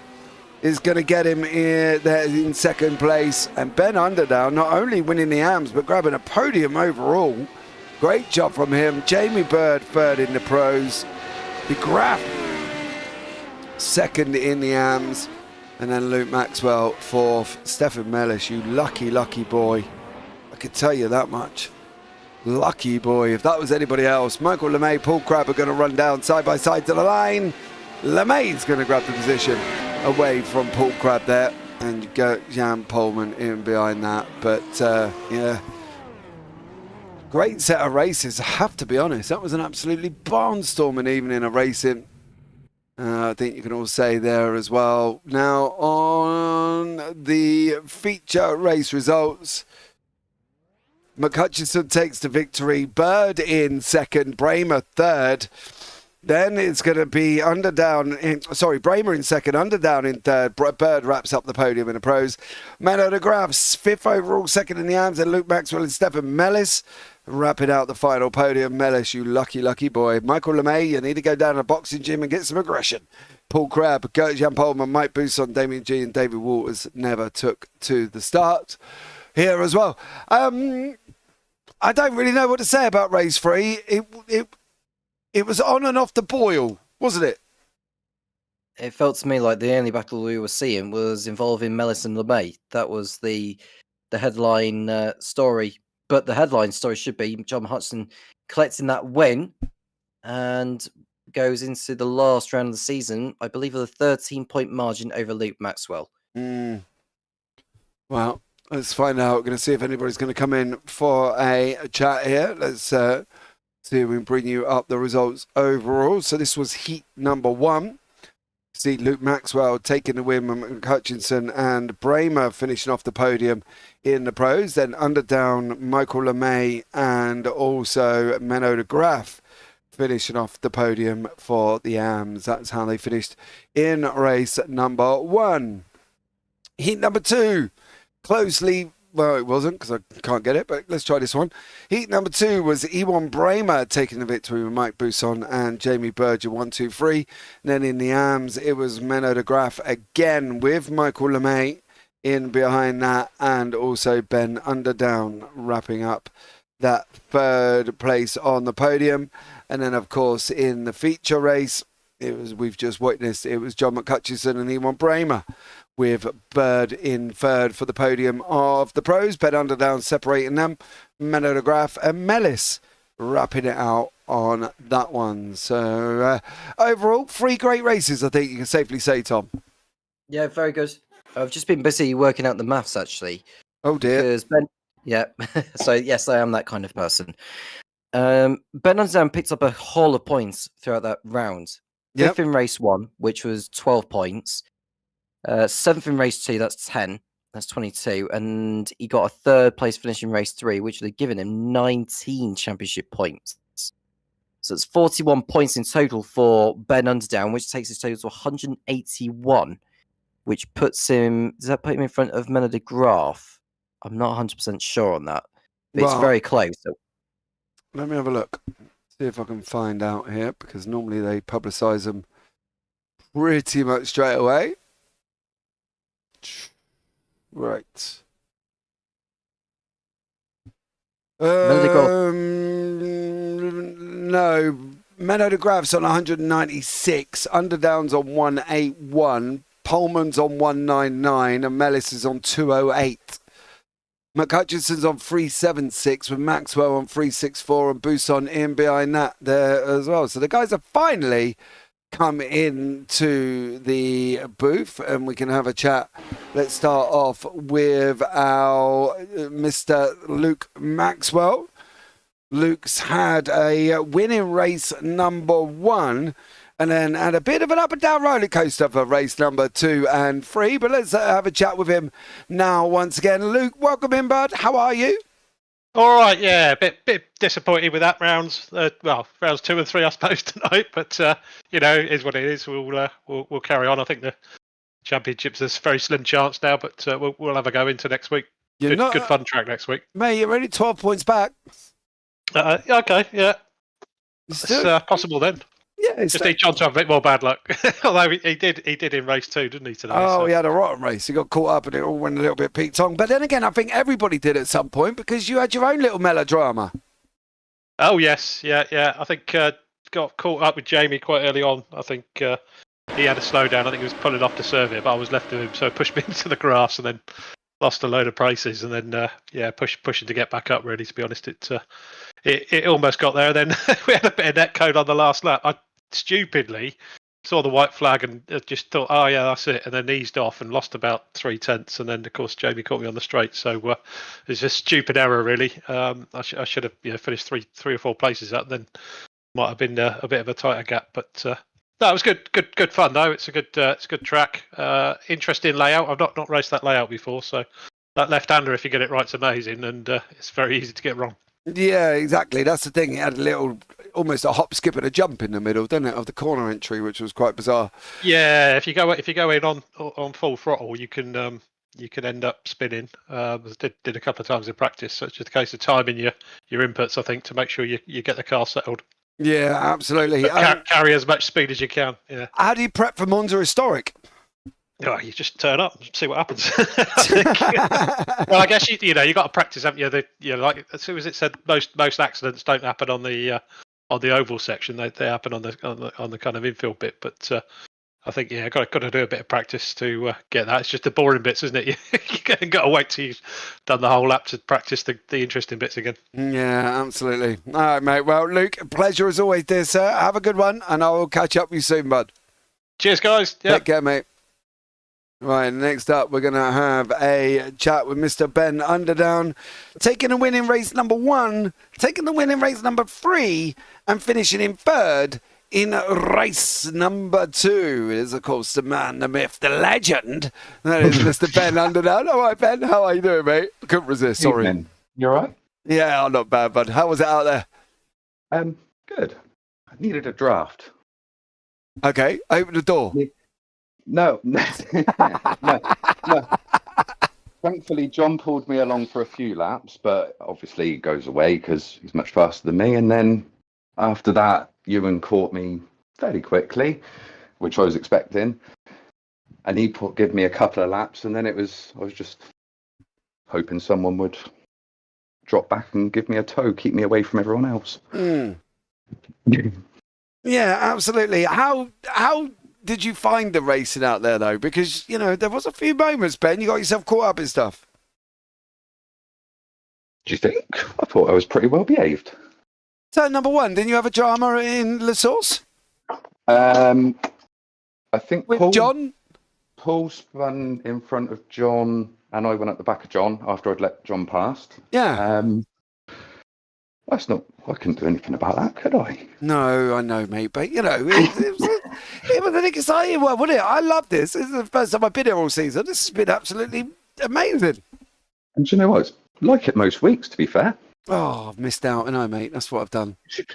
is going to get him there in second place. And Ben Underdown not only winning the AMS, but grabbing a podium overall. Great job from him. Jamie Bird third in the pros. De Graaf second in the AMS. And then Luke Maxwell fourth. Stefan Mellis, you lucky, lucky boy. I could tell you that much. Lucky boy. If that was anybody else, Michael LeMay, Paul Crabb are going to run down side by side to the line. LeMay's going to grab the position away from Paul Crabb there, and you go Jan Polman in behind that. But yeah, great set of races. I have to be honest, that was an absolutely barnstorming evening of racing. I think you can all say there as well. Now on the feature race results, McHutchison takes the victory. Bird in second, Bramer third. Then it's going to be Bramer in second, Underdown in third. Bird wraps up the podium in the pros. Menno de Graaf's fifth overall, second in the AMs, and Luke Maxwell and Stefan Mellis wrapping out the final podium. Mellis, you lucky, lucky boy. Michael LeMay, you need to go down to a boxing gym and get some aggression. Paul Crabb, Gert-Jan Polman, Mike Bousson, Damien G and David Walters never took to the start here as well. I don't really know what to say about race 3. It was on and off the boil, wasn't it? It felt to me like the only battle we were seeing was involving Mellis and LeMay. That was the headline story. But the headline story should be John Hudson collecting that win and goes into the last round of the season, I believe, with a 13-point margin over Luke Maxwell. Well, let's find out. We're going to see if anybody's going to come in for a chat here. Let's see if we can bring you up the results overall. So this was heat number 1. See Luke Maxwell taking the win, McHutchison and Bramer finishing off the podium in the pros. Then Underdown, Michael LeMay and also Menno de Graaf finishing off the podium for the AMs. That's how they finished in race number 1. Heat number 2, closely. Well, it wasn't because I can't get it, but let's try this one. Heat number 2 was Ewan Bramer taking the victory with Mike Bousson and Jamie Berger 1, 2, 3. And then in the AMs, it was Menno de Graaf again with Michael LeMay in behind that, and also Ben Underdown wrapping up that third place on the podium. And then, of course, in the feature race, we've just witnessed, it was John McHutchison and Ewan Bramer, with Bird in third for the podium of the pros. Ben Underdown separating them. Menno de Graaf and Mellis wrapping it out on that one. So overall, 3 great races, I think you can safely say, Tom. Yeah, very good. I've just been busy working out the maths, actually. Oh, dear. Yeah, so yes, I am that kind of person. Ben Underdown picked up a haul of points throughout that round. Yep. 5th in race 1, which was 12 points. 7th in race 2, that's 10. That's 22. And he got a 3rd place finish in race 3, which would have given him 19 championship points. So it's 41 points in total for Ben Underdown, which takes his total to 181, which puts him... Does that put him in front of Menno de Graaf? I'm not 100% sure on that. But it's very close. So. Let me have a look. See if I can find out here, because normally they publicise them pretty much straight away. Right. No, Menno de Graaf's on 196, Underdown's on 181, Polman's on 199, and Mellis is on 208. McHutchison's on 376 with Maxwell on 364 and Bousson in behind that there as well. So the guys have finally come into the booth and we can have a chat. Let's start off with our Mr. Luke Maxwell. Luke's had a win in race number 1 and then had a bit of an up and down roller coaster for race number 2 and 3. But let's have a chat with him now once again. Luke, welcome in, bud. How are you? All right, yeah, a bit disappointed with that rounds. Rounds 2 and 3, I suppose, tonight. But it is what it is. We'll carry on. I think the championships there's a very slim chance now, but we'll have a go into next week. Good fun track next week. Mate, you're only 12 points back. Okay, yeah, it's possible then. Yeah, just need John to have a bit more bad luck. Although he did in race 2, didn't he, today? Oh, he had a rotten race. He got caught up and it all went a little bit peak-tong. But then again, I think everybody did at some point because you had your own little melodrama. Oh, yes. Yeah. I think got caught up with Jamie quite early on. I think he had a slowdown. I think he was pulling off the survey, but I was left with him, so it pushed me into the grass and then lost a load of places, and then pushing to get back up. Really, to be honest, it almost got there. Then we had a bit of net code on the last lap. I stupidly saw the white flag and just thought, oh yeah, that's it, and then eased off and lost about 3/10, and then of course Jamie caught me on the straight. So it's a stupid error, really. I should have finished three or four places up, then might have been a bit of a tighter gap. But no, it was good fun though. It's a good track. Interesting layout. I've not raced that layout before, so that left-hander, if you get it right, is amazing, and it's very easy to get wrong. Yeah, exactly. That's the thing. It had a little, almost a hop, skip, and a jump in the middle, didn't it, of the corner entry, which was quite bizarre. Yeah, if you go in on full throttle, you can end up spinning. Did a couple of times in practice, so it's just a case of timing your inputs, I think, to make sure you get the car settled. Yeah, absolutely. Carry as much speed as you can. Yeah. How do you prep for Monza Historic? Oh, you just turn up and see what happens. Well, I guess you got to practice, haven't you? Like as soon as it said, most accidents don't happen on the oval section. They happen on the kind of infield bit. But I think got to do a bit of practice to get that. It's just the boring bits, isn't it? You got to wait till you've done the whole lap to practice the interesting bits again. Yeah, absolutely. All right, mate. Well, Luke, pleasure as always, dear sir. Have a good one, and I will catch up with you soon, bud. Cheers, guys. Yep. Take care, mate. Right, next up, we're going to have a chat with Mr. Ben Underdown, taking a win in race number 1, taking the win in race number 3, and finishing in 3rd in race number 2. It is, of course, the man, the myth, the legend. That is Mr. Ben Underdown. All right, Ben, how are you doing, mate? Couldn't resist, sorry. Evening. You all right? Yeah, I'm not bad, bud. How was it out there? Good. I needed a draft. Okay, open the door. No. No. Thankfully, John pulled me along for a few laps, but obviously he goes away because he's much faster than me. And then after that, Ewan caught me fairly quickly, which I was expecting. And he gave me a couple of laps, and then I was just hoping someone would drop back and give me a tow, keep me away from everyone else. Yeah, absolutely. How did you find the racing out there, though? Because, there was a few moments, Ben, you got yourself caught up in stuff. Do you think? I thought I was pretty well behaved. So, number 1, didn't you have a drama in La Source? I think With John? Paul spun in front of John, and I went at the back of John after I'd let John past. Yeah. I couldn't do anything about that, could I? No, I know, mate, but, it was an exciting one, wasn't it? I love this. This is the first time I've been here all season. This has been absolutely amazing. And do you know what? It's like it most weeks, to be fair. Oh, I've missed out, I mate. That's what I've done. You should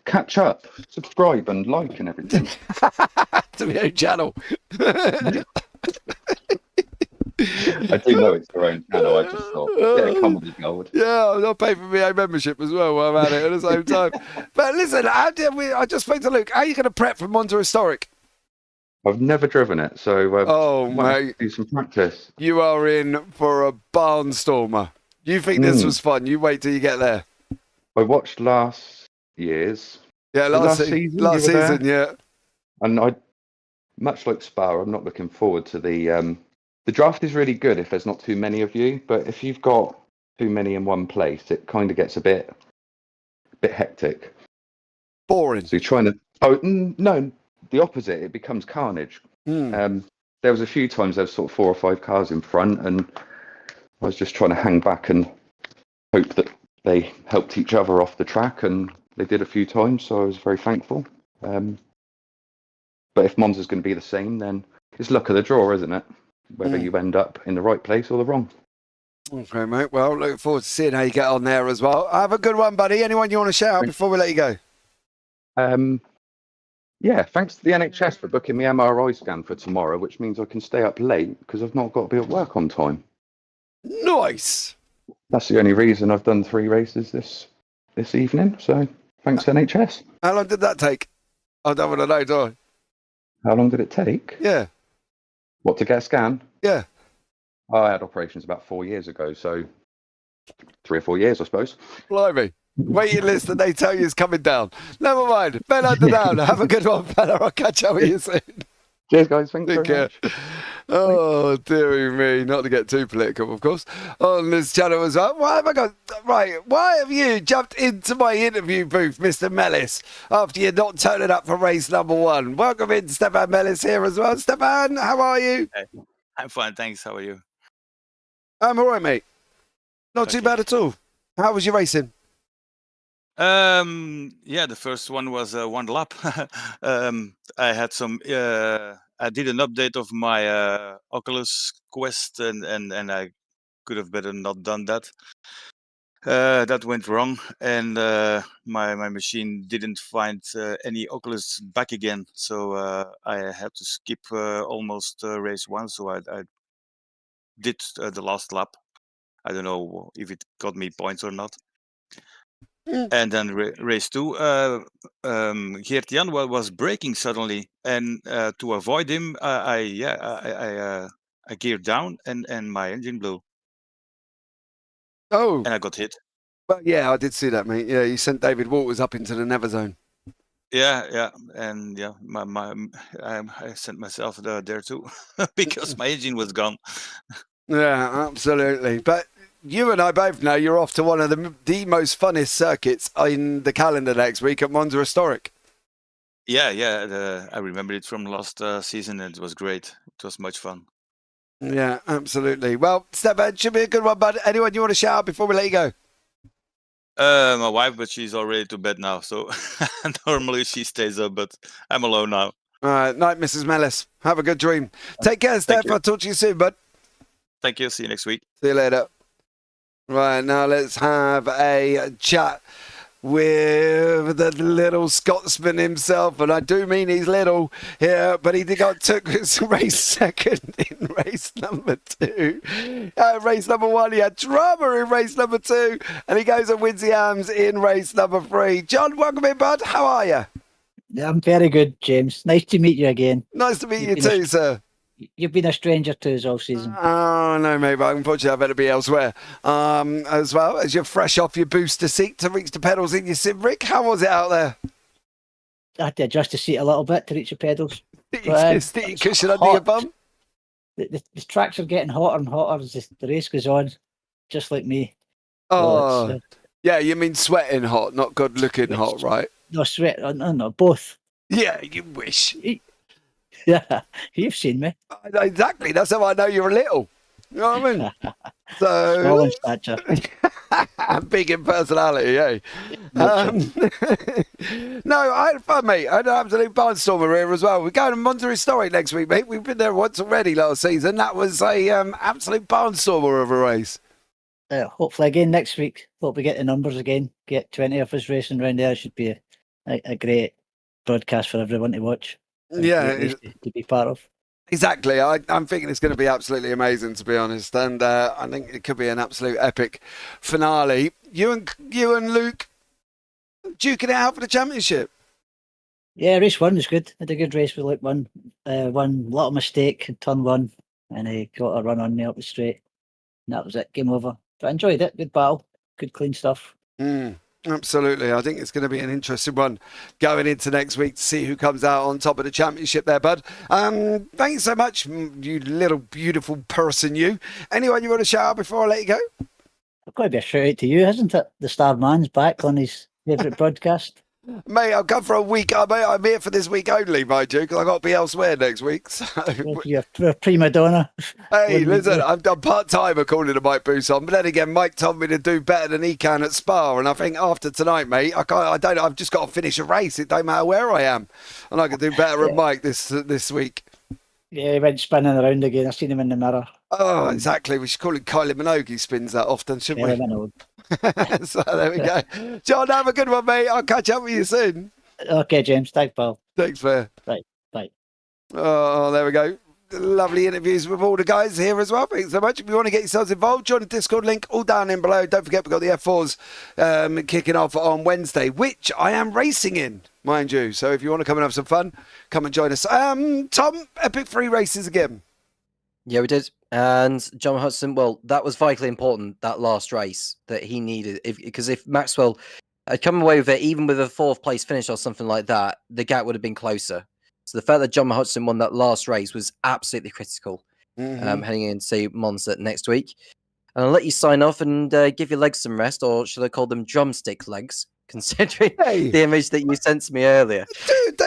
catch up, subscribe and like and everything. To my own channel. I do know it's their own channel. I just thought, yeah, come with gold. Yeah, I'll pay for my own membership as well while I'm at it at the same time. But listen, I just spoke to Luke. How are you going to prep for Monza Historic? I've never driven it, so mate, do some practice. You are in for a barnstormer. You think this was fun? You wait till you get there. I watched last year's. Yeah, last season, yeah. And much like Spa, I'm not looking forward to the draft is really good if there's not too many of you, but if you've got too many in one place, it kind of gets a bit hectic. Boring. So you're trying to... no, the opposite. It becomes carnage. There was a few times there was sort of 4 or 5 cars in front, and I was just trying to hang back and hope that they helped each other off the track, and they did a few times, so I was very thankful. But if Monza's going to be the same, then it's luck of the draw, isn't it? Whether you end up in the right place or the wrong. Okay, mate. Well, looking forward to seeing how you get on there as well. Have a good one, buddy. Anyone you want to shout out before we let you go? Yeah, thanks to the NHS for booking me MRI scan for tomorrow, which means I can stay up late because I've not got to be at work on time. Nice. That's the only reason I've done 3 races this evening. So thanks, NHS. How long did that take? I don't want to know, do I? How long did it take? Yeah. What, to get a scan? Yeah. I had operations about 4 years ago, so 3 or 4 years, I suppose. Blimey. Waiting list and they tell you it's coming down. Never mind. Ben Underdown. Have a good one, fella. I'll catch up with you soon. Cheers, guys. Thanks Take very care. much. Oh, dearie me. Not to get too political, of course, on this channel as well. Why have I got... Right, why have you jumped into my interview booth, Mr. Mellis, after you're not turning up for race number 1? Welcome in, Stefan Mellis here as well. Stefan, how are you? Hey, I'm fine, thanks. How are you? I'm all right, mate. Not too Okay. bad at all. How was your racing? Yeah, the first one was one lap. I had some. I did an update of my Oculus Quest, and I could have better not done that. That went wrong, and my machine didn't find any Oculus back again, so I had to skip almost race 1. So I did the last lap. I don't know if it got me points or not. And then race 2, Geert-Jan was braking suddenly, and to avoid him, I geared down, and my engine blew, Oh, and I got hit. well, yeah, I did see that, mate. Yeah, you sent David Waters up into the never zone. Yeah, and yeah, I sent myself there too because my engine was gone. Yeah, absolutely. But you and I both know you're off to one of the most funnest circuits in the calendar next week at Monza Historic. Yeah, I remember it from last season, and it was great. It was much fun. Yeah, absolutely. Well, Stefan, should be a good one, bud. Anyone you want to shout out before we let you go? My wife, but she's already to bed now, so normally she stays up, but I'm alone now. All right, night, Mrs. Mellis. Have a good dream. Take care, Steph. you. I'll talk to you soon, bud. Thank you. See you next week. See you later. Right, now let's have a chat with the little Scotsman himself, and I do mean he's little here, but he took his race second in race number 2. Race number 1, he had drama in race number 2, and he goes and wins the AMS in race number 3. John, welcome in, bud. How are you? Yeah, I'm very good, James. Nice to meet you again. Nice to meet you You've been too, sir. You've been a stranger to us all season. Oh, no, mate, but unfortunately I better be elsewhere. As well, as you're fresh off your booster seat to reach the pedals in your Civic. How was it out there? I had to adjust the seat a little bit to reach the pedals. Stick your cushion under your bum? The tracks are getting hotter and hotter as the race goes on, just like me. Oh, So yeah, you mean sweating hot, not good looking hot, right? no sweat, no, both. Yeah, you wish. Yeah, you've seen me. Exactly, that's how I know you're little. You know what I mean? Small So, in stature. big in personality, eh? No, I had fun, mate. I had an absolute barnstormer here as well. We're going to Monza Historic next week, mate. We've been there once already last season. That was a absolute barnstormer of a race. Hopefully again next week. Hope we get the numbers again. Get 20 of us racing around there. Should be a great broadcast for everyone to watch. Yeah, To be part of. exactly. I'm thinking it's going to be absolutely amazing, to be honest, and I think it could be an absolute epic finale. You and Luke duking it out for the championship. Yeah, race 1 was good. Had a good race with Luke. One little mistake in turn 1, and he got a run on me up the straight. And that was it. Game over. But I enjoyed it. Good battle. Good clean stuff. Absolutely. I think it's going to be an interesting one going into next week to see who comes out on top of the championship there, bud. Thanks so much, you little beautiful person, you. Anyone you want to shout out before I let you go? It's got to be a shout out to you, hasn't it? The Star Man's back on his favourite broadcast. Mate, I'll come for a week. I'm here for this week only, mind you, because I've got to be elsewhere next week. So. You're a prima donna. Hey, listen, I'm part-time according to Mike Bousson, but then again, Mike told me to do better than he can at Spa, and I think after tonight, mate, I've just got to finish a race. It don't matter where I am, and I can do better at Mike this week. Yeah, he went spinning around again. I seen him in the mirror. Oh, exactly. We should call him Kylie Minogue. He spins that often, shouldn't Yeah, we? I know. So there we go. John, have a good one, mate. I'll catch up with you soon. Okay, James. Thanks, pal. Thanks, fair. Bye. Oh, there we go. Lovely interviews with all the guys here as well. Thanks so much. If you want to get yourselves involved, join the Discord link all down in below. Don't forget, we've got the F4s kicking off on Wednesday, which I am racing in, mind you. So if you want to come and have some fun, come and join us. Tom, epic 3 races again. Yeah, we did. And John Hudson, well, that was vitally important, that last race that he needed. Because if Maxwell had come away with it, even with a 4th place finish or something like that, the gap would have been closer. So the fact that John Hudson won that last race was absolutely critical. heading into Monza next week. And I'll let you sign off and give your legs some rest, or should I call them drumstick legs, considering Hey. the image that you sent to me earlier. Dude,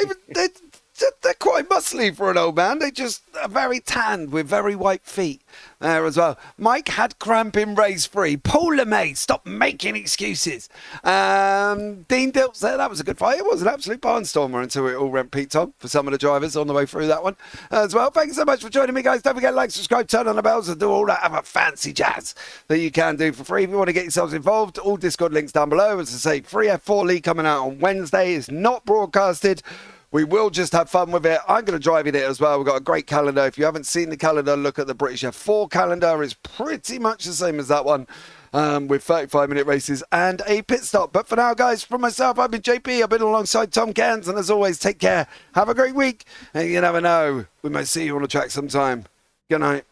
they're quite muscly for an old man. They just are very tanned with very white feet there as well. Mike had cramp in race 3. Paul LeMay, stop making excuses. Dean Diltz there, that was a good fight. It was an absolute barnstormer until it all went peaked on for some of the drivers on the way through that one as well. Thanks so much for joining me, guys. Don't forget to like, subscribe, turn on the bells, and do all that other fancy jazz that you can do for free. If you want to get yourselves involved, all Discord links down below. As I say, free F4 League coming out on Wednesday. It's not broadcasted. We will just have fun with it. I'm going to drive in it as well. We've got a great calendar. If you haven't seen the calendar, look at the British F4 calendar. It's pretty much the same as that one, with 35-minute races and a pit stop. But for now, guys, from myself, I've been JP. I've been alongside Tom Cairns. And as always, take care. Have a great week. And you never know, we might see you on the track sometime. Good night.